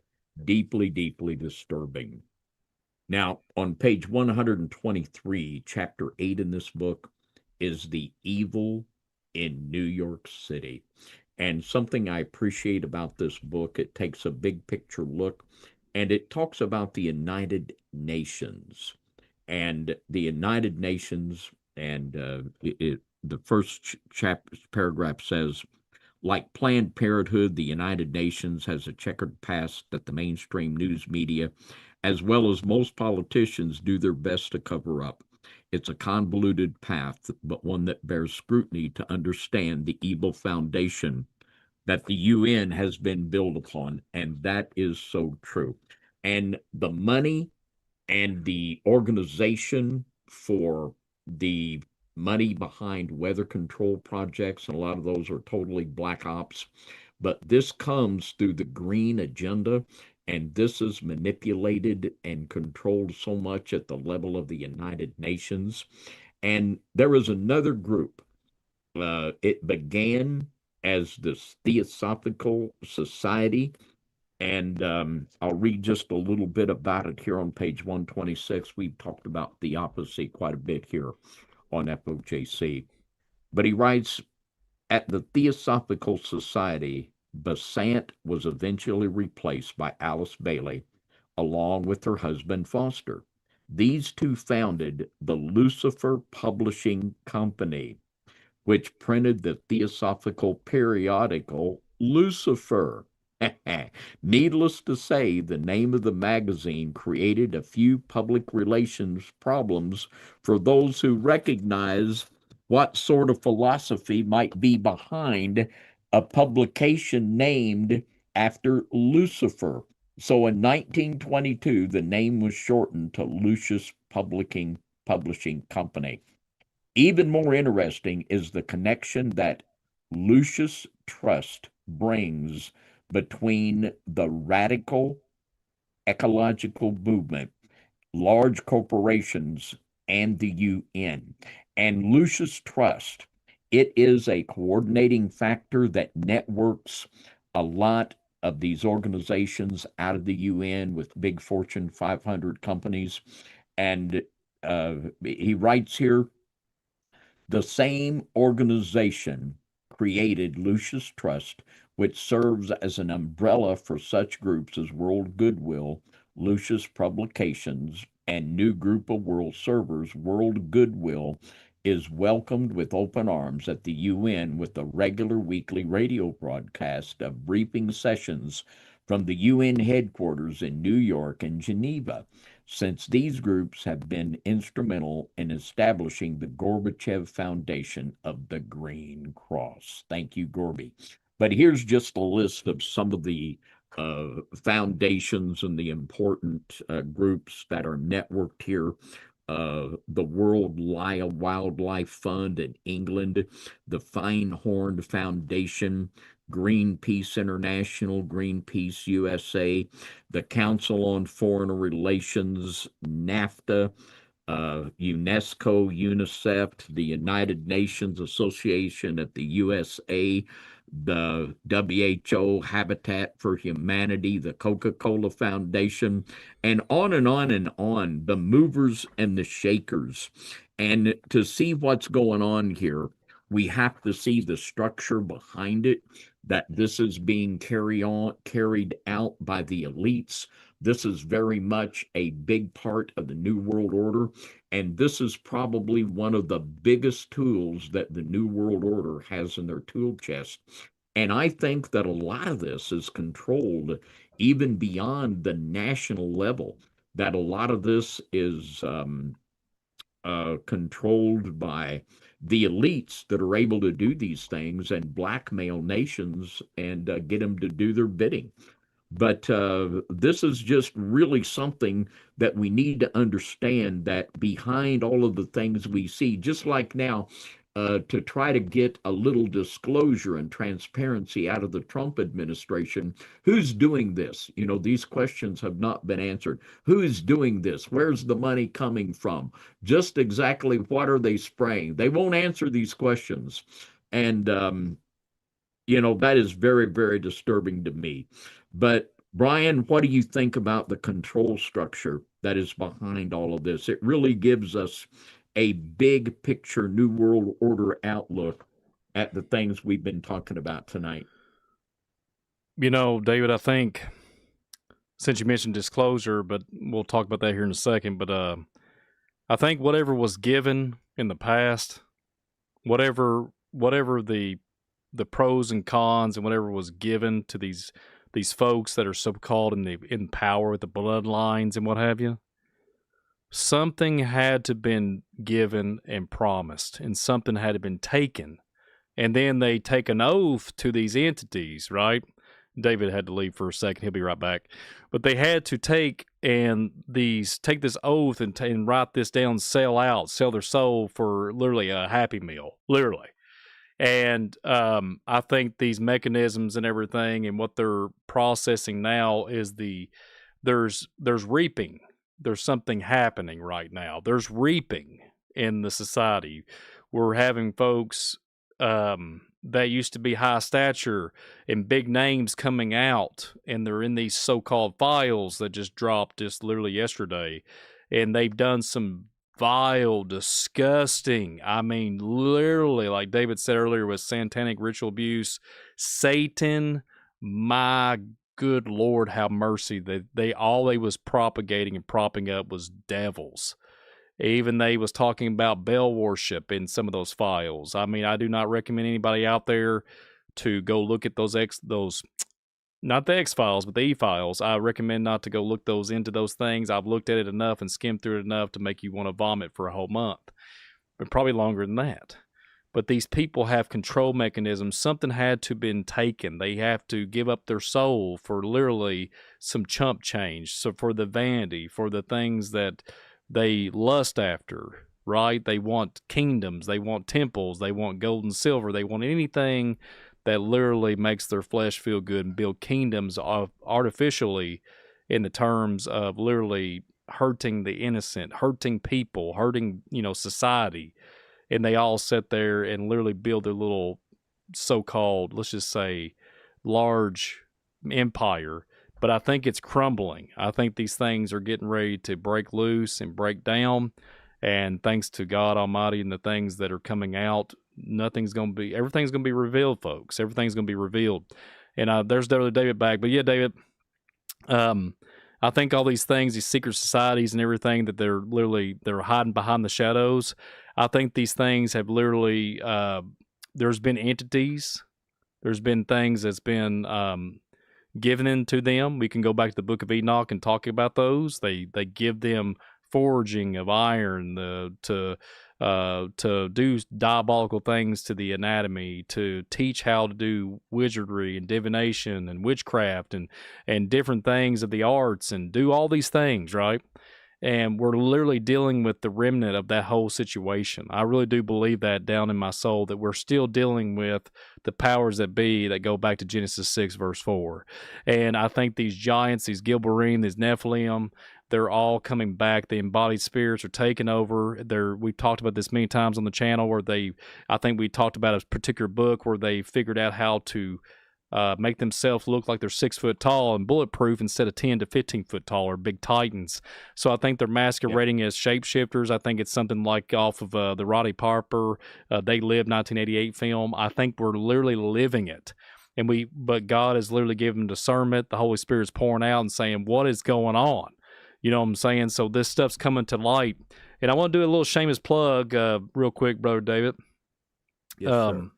deeply, deeply disturbing. Now, on page 123, chapter 8 in this book is the evil in New York City. And something I appreciate about this book, it takes a big picture look and it talks about the United Nations. And the United Nations, and the first paragraph says, like Planned Parenthood, the United Nations has a checkered past that the mainstream news media, as well as most politicians, do their best to cover up. It's a convoluted path, but one that bears scrutiny to understand the evil foundation that the UN has been built upon. And that is so true. And the money and the organization for the money behind weather control projects, and a lot of those are totally black ops. But this comes through the green agenda, and this is manipulated and controlled so much at the level of the United Nations. And there is another group. It began as this Theosophical Society, and I'll read just a little bit about it here on page 126. We've talked about theopathy quite a bit here on FOJC. But he writes, at the Theosophical Society, Besant was eventually replaced by Alice Bailey, along with her husband Foster. These two founded the Lucifer Publishing Company, which printed the theosophical periodical Lucifer. Needless to say, the name of the magazine created a few public relations problems for those who recognize what sort of philosophy might be behind a publication named after Lucifer. So in 1922, the name was shortened to Lucius Publishing Company. Even more interesting is the connection that Lucius Trust brings between the radical ecological movement, large corporations, and the UN. And Lucius Trust, it is a coordinating factor that networks a lot of these organizations out of the UN with big Fortune 500 companies. And he writes here, the same organization created Lucius Trust, which serves as an umbrella for such groups as World Goodwill, Lucius Publications, and new group of world servers. World Goodwill is welcomed with open arms at the UN with a regular weekly radio broadcast of briefing sessions from the UN headquarters in New York and Geneva, since these groups have been instrumental in establishing the Gorbachev Foundation of the Green Cross. Thank you, Gorby. But here's just a list of some of the foundations and the important groups that are networked here. The World Wildlife Fund in England, the Feinhorn Foundation, Greenpeace International, Greenpeace USA, the Council on Foreign Relations, NAFTA, UNESCO, UNICEF, the United Nations Association at the USA, the WHO, Habitat for Humanity, the Coca-Cola Foundation, and on and on and on, the movers and the shakers. And to see what's going on here, We have to see the structure behind it, that this is being carried out by the elites. This is very much a big part of the New World Order. And this is probably one of the biggest tools that the New World Order has in their tool chest. And I think that a lot of this is controlled even beyond the national level, that a lot of this is controlled by the elites that are able to do these things and blackmail nations and get them to do their bidding. But this is just really something that we need to understand, that behind all of the things we see, just like now, to try to get a little disclosure and transparency out of the Trump administration. Who's doing this? You know, these questions have not been answered. Who's doing this? Where's the money coming from? Just exactly what are they spraying? They won't answer these questions. And you know, that is very, very disturbing to me. But Brian, what do you think about the control structure that is behind all of this? It really gives us a big picture New World Order outlook at the things we've been talking about tonight. You know, David, I think since you mentioned disclosure, but we'll talk about that here in a second. But I think whatever was given in the past, whatever the pros and cons and whatever was given to these folks that are so called in power with the bloodlines and what have you, something had to been given and promised, and something had to been taken, and then they take an oath to these entities, right? David had to leave for a second. He'll be right back. But they had to take this oath and write this down, sell their soul for literally a Happy Meal, literally. And I think these mechanisms and everything and what they're processing now is there's reaping. There's something happening right now. There's reaping in the society. We're having folks that used to be high stature and big names coming out, and they're in these so-called files that just dropped just literally yesterday, and they've done some vile, disgusting, I mean, literally, like David said earlier, with satanic ritual abuse. Satan, my good Lord, have mercy. They all they was propagating and propping up was devils. Even they was talking about Baal worship in some of those files. I mean, I do not recommend anybody out there to go look at those not the X files, but the E files. I recommend not to go look into those things. I've looked at it enough and skimmed through it enough to make you want to vomit for a whole month, but probably longer than that. But these people have control mechanisms. Something had to been taken. They have to give up their soul for literally some chump change. So for the vanity, for the things that they lust after, right? They want kingdoms, they want temples, they want gold and silver, they want anything that literally makes their flesh feel good and build kingdoms artificially in the terms of literally hurting the innocent, hurting people, hurting, society. And they all sit there and literally build their little so-called, let's just say, large empire. But I think it's crumbling. I think these things are getting ready to break loose and break down. And thanks to God Almighty and the things that are coming out, everything's going to be revealed, folks. Everything's going to be revealed. And there's David back. But yeah, David, I think all these things, these secret societies and everything that they're hiding behind the shadows. I think these things have literally, there's been entities, there's been things that's been given into them. We can go back to the Book of Enoch and talk about those. They give them forging of iron to do diabolical things to the anatomy, to teach how to do wizardry and divination and witchcraft and different things of the arts and do all these things, right? And we're literally dealing with the remnant of that whole situation. I really do believe that down in my soul, that we're still dealing with the powers that be that go back to Genesis 6, verse 4. And I think these giants, these Gilberim, these Nephilim, they're all coming back. The embodied spirits are taking over. We've talked about this many times on the channel, where I think we talked about a particular book where they figured out how to make themselves look like they're 6 foot tall and bulletproof instead of 10 to 15 foot tall or big titans. So I think they're masquerading as shapeshifters. I think it's something like off of the Roddy Piper They Live 1988 film. I think we're literally living it. But God has literally given discernment. The Holy Spirit's pouring out and saying, what is going on? You know what I'm saying? So this stuff's coming to light. And I want to do a little shameless plug real quick, Brother David. Yes, sir.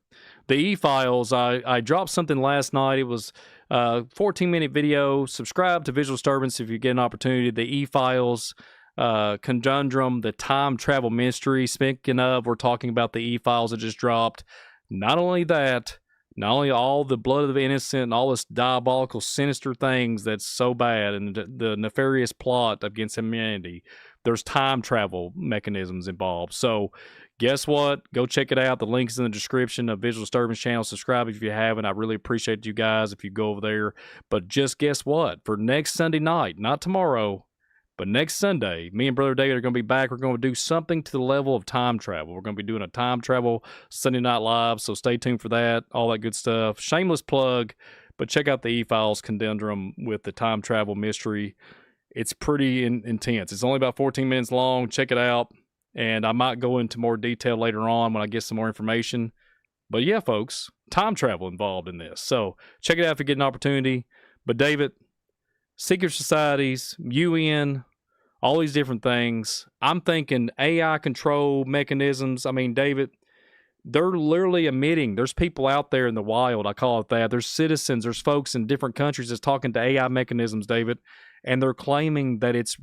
The E-Files, I dropped something last night. It was a 14-minute video. Subscribe to Visual Disturbance if you get an opportunity. The E-Files conundrum, the time travel mystery. Speaking of, we're talking about the E-Files that just dropped. Not only that, not only all the blood of the innocent and all this diabolical, sinister things that's so bad and the nefarious plot against humanity, there's time travel mechanisms involved. So guess what? Go check it out. The link's in the description of Visual Disturbance channel. Subscribe if you haven't. I really appreciate you guys if you go over there. But just guess what? For next Sunday night, not tomorrow, but next Sunday, me and Brother David are going to be back. We're going to do something to the level of time travel. We're going to be doing a time travel Sunday Night Live, so stay tuned for that, all that good stuff. Shameless plug, but check out the E-Files conundrum with the time travel mystery. It's pretty intense. It's only about 14 minutes long. Check it out. And I might go into more detail later on when I get some more information. But yeah, folks, time travel involved in this. So check it out if you get an opportunity. But David, secret societies, UN, all these different things. I'm thinking AI control mechanisms. I mean, David, they're literally emitting. There's people out there in the wild, I call it that. There's citizens, there's folks in different countries that's talking to AI mechanisms, David, and they're claiming that it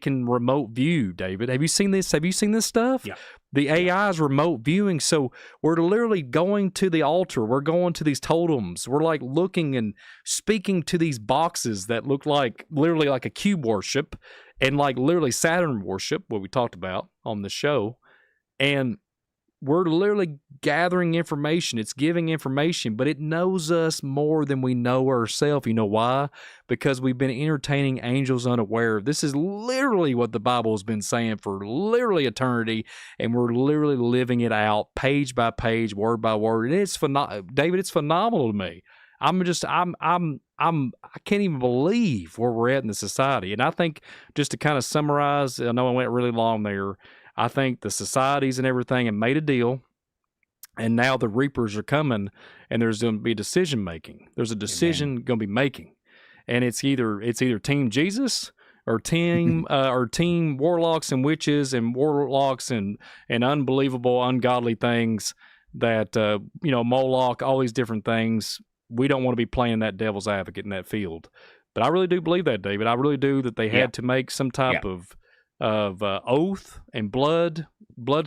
can remote view, David. Have you seen this? Have you seen this stuff? Yeah. The AI is remote viewing. So we're literally going to the altar. We're going to these totems. We're like looking and speaking to these boxes that look like literally like a cube worship and like literally Saturn worship, what we talked about on the show. And we're literally gathering information. It's giving information, but it knows us more than we know ourselves. You know why? Because we've been entertaining angels unaware. This is literally what the Bible has been saying for literally eternity, and we're literally living it out page by page, word by word. And it's David, it's phenomenal to me. I can't even believe where we're at in the society. And I think just to kind of summarize, I know I went really long there. I think the societies and everything have made a deal, and now the reapers are coming, and there's going to be decision making. There's a decision going to be making, and it's either Team Jesus or team warlocks and witches and warlocks and unbelievable ungodly things that Moloch, all these different things. We don't want to be playing that devil's advocate in that field, but I really do believe that, David. I really do that they had to make some type of oath and blood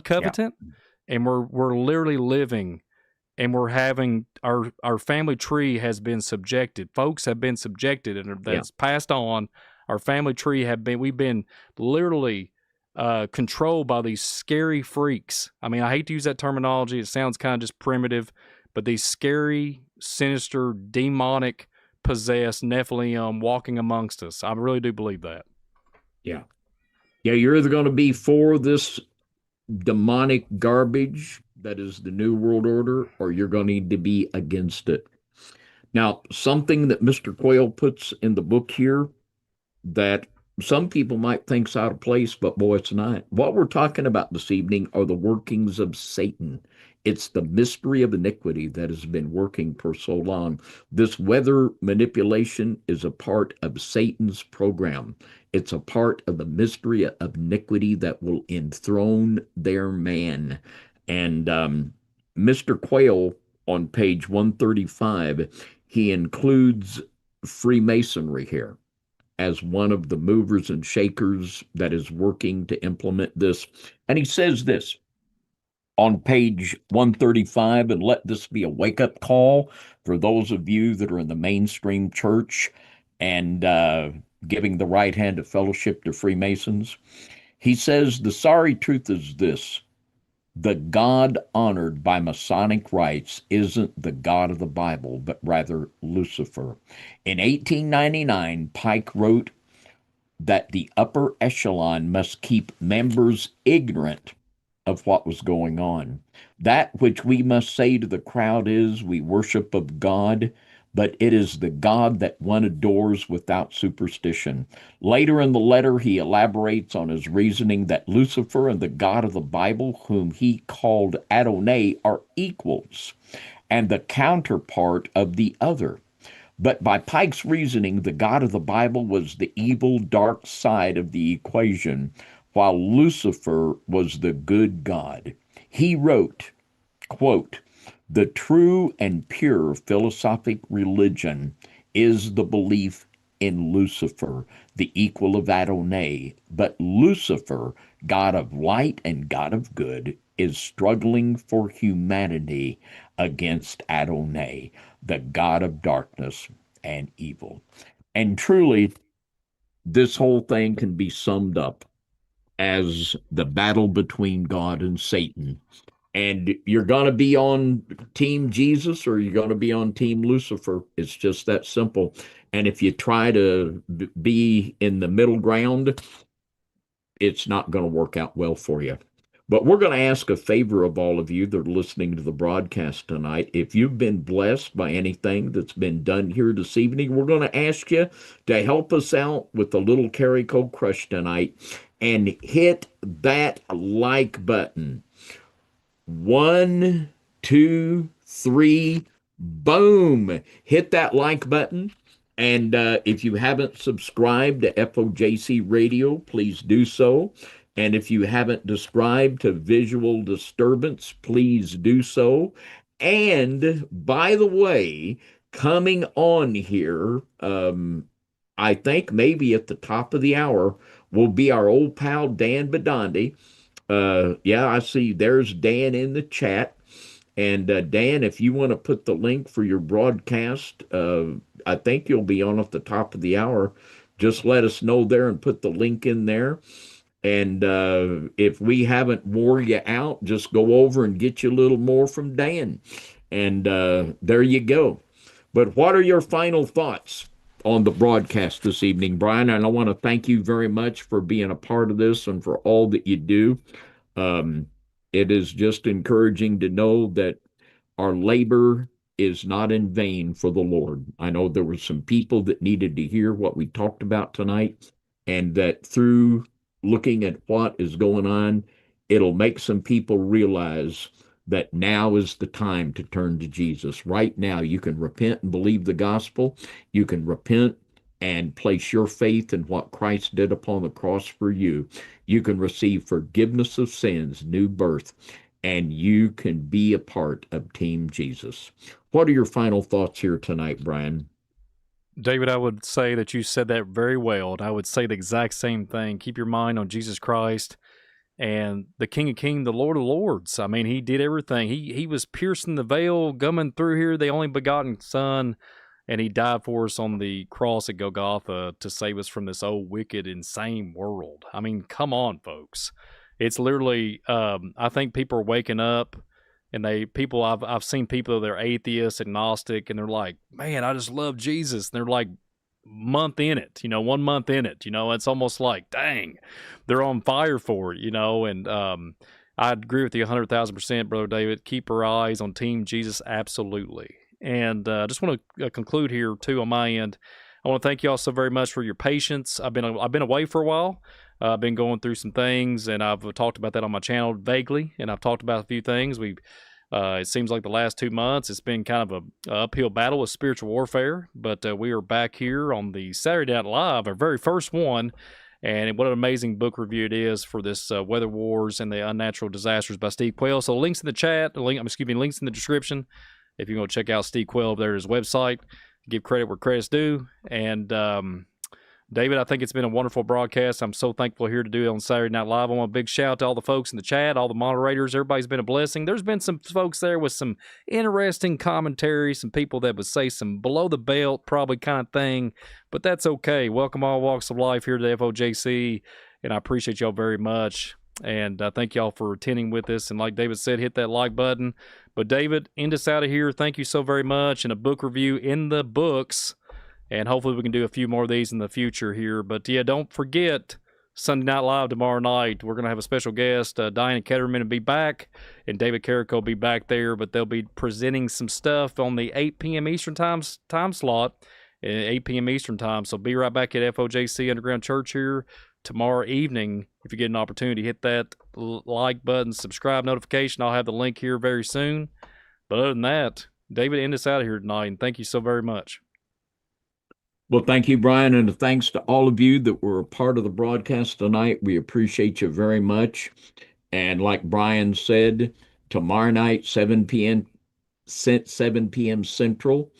covenant, and we're literally living, and we're having our family tree has been subjected. Folks have been subjected, and that's passed on. Our family tree we've been literally controlled by these scary freaks. I mean, I hate to use that terminology. It sounds kind of just primitive, but these scary, sinister, demonic, possessed Nephilim walking amongst us. I really do believe that. Yeah. Yeah, you're either going to be for this demonic garbage that is the New World Order, or you're going to need to be against it. Now, something that Mr. Quayle puts in the book here that some people might think's out of place, but boy, it's not. What we're talking about this evening are the workings of Satan. It's the mystery of iniquity that has been working for so long. This weather manipulation is a part of Satan's program. It's a part of the mystery of iniquity that will enthrone their man. And Mr. Quayle, on page 135, he includes Freemasonry here as one of the movers and shakers that is working to implement this. And he says this on page 135, and let this be a wake-up call for those of you that are in the mainstream church and giving the right hand of fellowship to Freemasons. He says, the sorry truth is this: the God honored by Masonic rites isn't the God of the Bible, but rather Lucifer. In 1899, Pike wrote that the upper echelon must keep members ignorant of what was going on. That which we must say to the crowd is, we worship of God, but it is the God that one adores without superstition. Later in the letter, he elaborates on his reasoning that Lucifer and the God of the Bible, whom he called Adonai, are equals and the counterpart of the other. But by Pike's reasoning, the God of the Bible was the evil, dark side of the equation, while Lucifer was the good God. He wrote, quote, "The true and pure philosophic religion is the belief in Lucifer, the equal of Adonai. But Lucifer, God of light and God of good, is struggling for humanity against Adonai, the God of darkness and evil." And truly, this whole thing can be summed up as the battle between God and Satan. And you're going to be on Team Jesus or you're going to be on Team Lucifer. It's just that simple. And if you try to be in the middle ground, it's not going to work out well for you. But we're going to ask a favor of all of you that are listening to the broadcast tonight. If you've been blessed by anything that's been done here this evening, we're going to ask you to help us out with the little Carrico Crush tonight and hit that like button. 1, 2, 3, boom. Hit that like button. And if you haven't subscribed to FOJC Radio, please do so. And if you haven't subscribed to Visual Disturbance, please do so. And by the way, coming on here, I think maybe at the top of the hour, will be our old pal Dan Bedandi. Yeah, I see there's Dan in the chat. And Dan, if you want to put the link for your broadcast, I think you'll be on at the top of the hour. Just let us know there and put the link in there. And if we haven't wore you out, just go over and get you a little more from Dan. And there you go. But what are your final thoughts on the broadcast this evening, Brian? And I want to thank you very much for being a part of this and for all that you do. Um, it is just encouraging to know that our labor is not in vain for the Lord. I know there were some people that needed to hear what we talked about tonight, and that through looking at what is going on, it'll make some people realize that now is the time to turn to Jesus. Right now, you can repent and believe the gospel. You can repent and place your faith in what Christ did upon the cross for you. You can receive forgiveness of sins, new birth, and you can be a part of Team Jesus. What are your final thoughts here tonight, Brian? David, I would say that you said that very well. And I would say the exact same thing. Keep your mind on Jesus Christ and the King of Kings, the Lord of Lords. I mean, he did everything. He was piercing the veil, gumming through here, the only begotten Son, and he died for us on the cross at Golgotha to save us from this old, wicked, insane world. I mean, come on, folks. It's literally, I think people are waking up, and I've seen people, they're atheists, agnostic, and they're like, man, I just love Jesus. And they're like, month in it, 1 month in it, it's almost like, dang, they're on fire for it, and I agree with you 100,000%, Brother David. Keep our eyes on Team Jesus, absolutely. And I just want to conclude here too on my end. I want to thank you all so very much for your patience. I've been away for a while. I've been going through some things, and I've talked about that on my channel vaguely, and I've talked about a few things. It seems like the last 2 months, it's been kind of a uphill battle with spiritual warfare, but we are back here on the Saturday Night Live, our very first one, and what an amazing book review it is for this Weather Wars and the Unnatural Disasters by Steve Quayle. So links in the chat, links in the description. If you want to check out Steve Quayle over there at his website, give credit where credit's due. And David, I think it's been a wonderful broadcast. I'm so thankful here to do it on Saturday Night Live. I want a big shout out to all the folks in the chat, all the moderators. Everybody's been a blessing. There's been some folks there with some interesting commentary, some people that would say some below the belt probably kind of thing, but that's okay. Welcome all walks of life here to the FOJC, and I appreciate y'all very much. And thank y'all for attending with us. And like David said, hit that like button. But David, end us out of here. Thank you so very much. And a book review in the books. And hopefully we can do a few more of these in the future here. But yeah, don't forget Sunday Night Live tomorrow night. We're going to have a special guest. Diana Ketterman will be back, and David Carrico will be back there, but they'll be presenting some stuff on the 8 p.m. Eastern time slot, 8 p.m. Eastern time. So be right back at FOJC Underground Church here tomorrow evening. If you get an opportunity, hit that like button, subscribe notification. I'll have the link here very soon. But other than that, David, end us out of here tonight, and thank you so very much. Well, thank you, Brian, and thanks to all of you that were a part of the broadcast tonight. We appreciate you very much. And like Brian said, tomorrow night, 7 p.m. Central,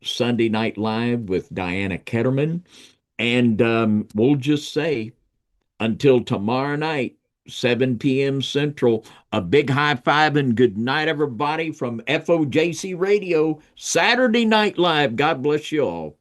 Sunday Night Live with Diana Ketterman. And we'll just say until tomorrow night, 7 p.m. Central, a big high five and good night, everybody, from FOJC Radio, Saturday Night Live. God bless you all.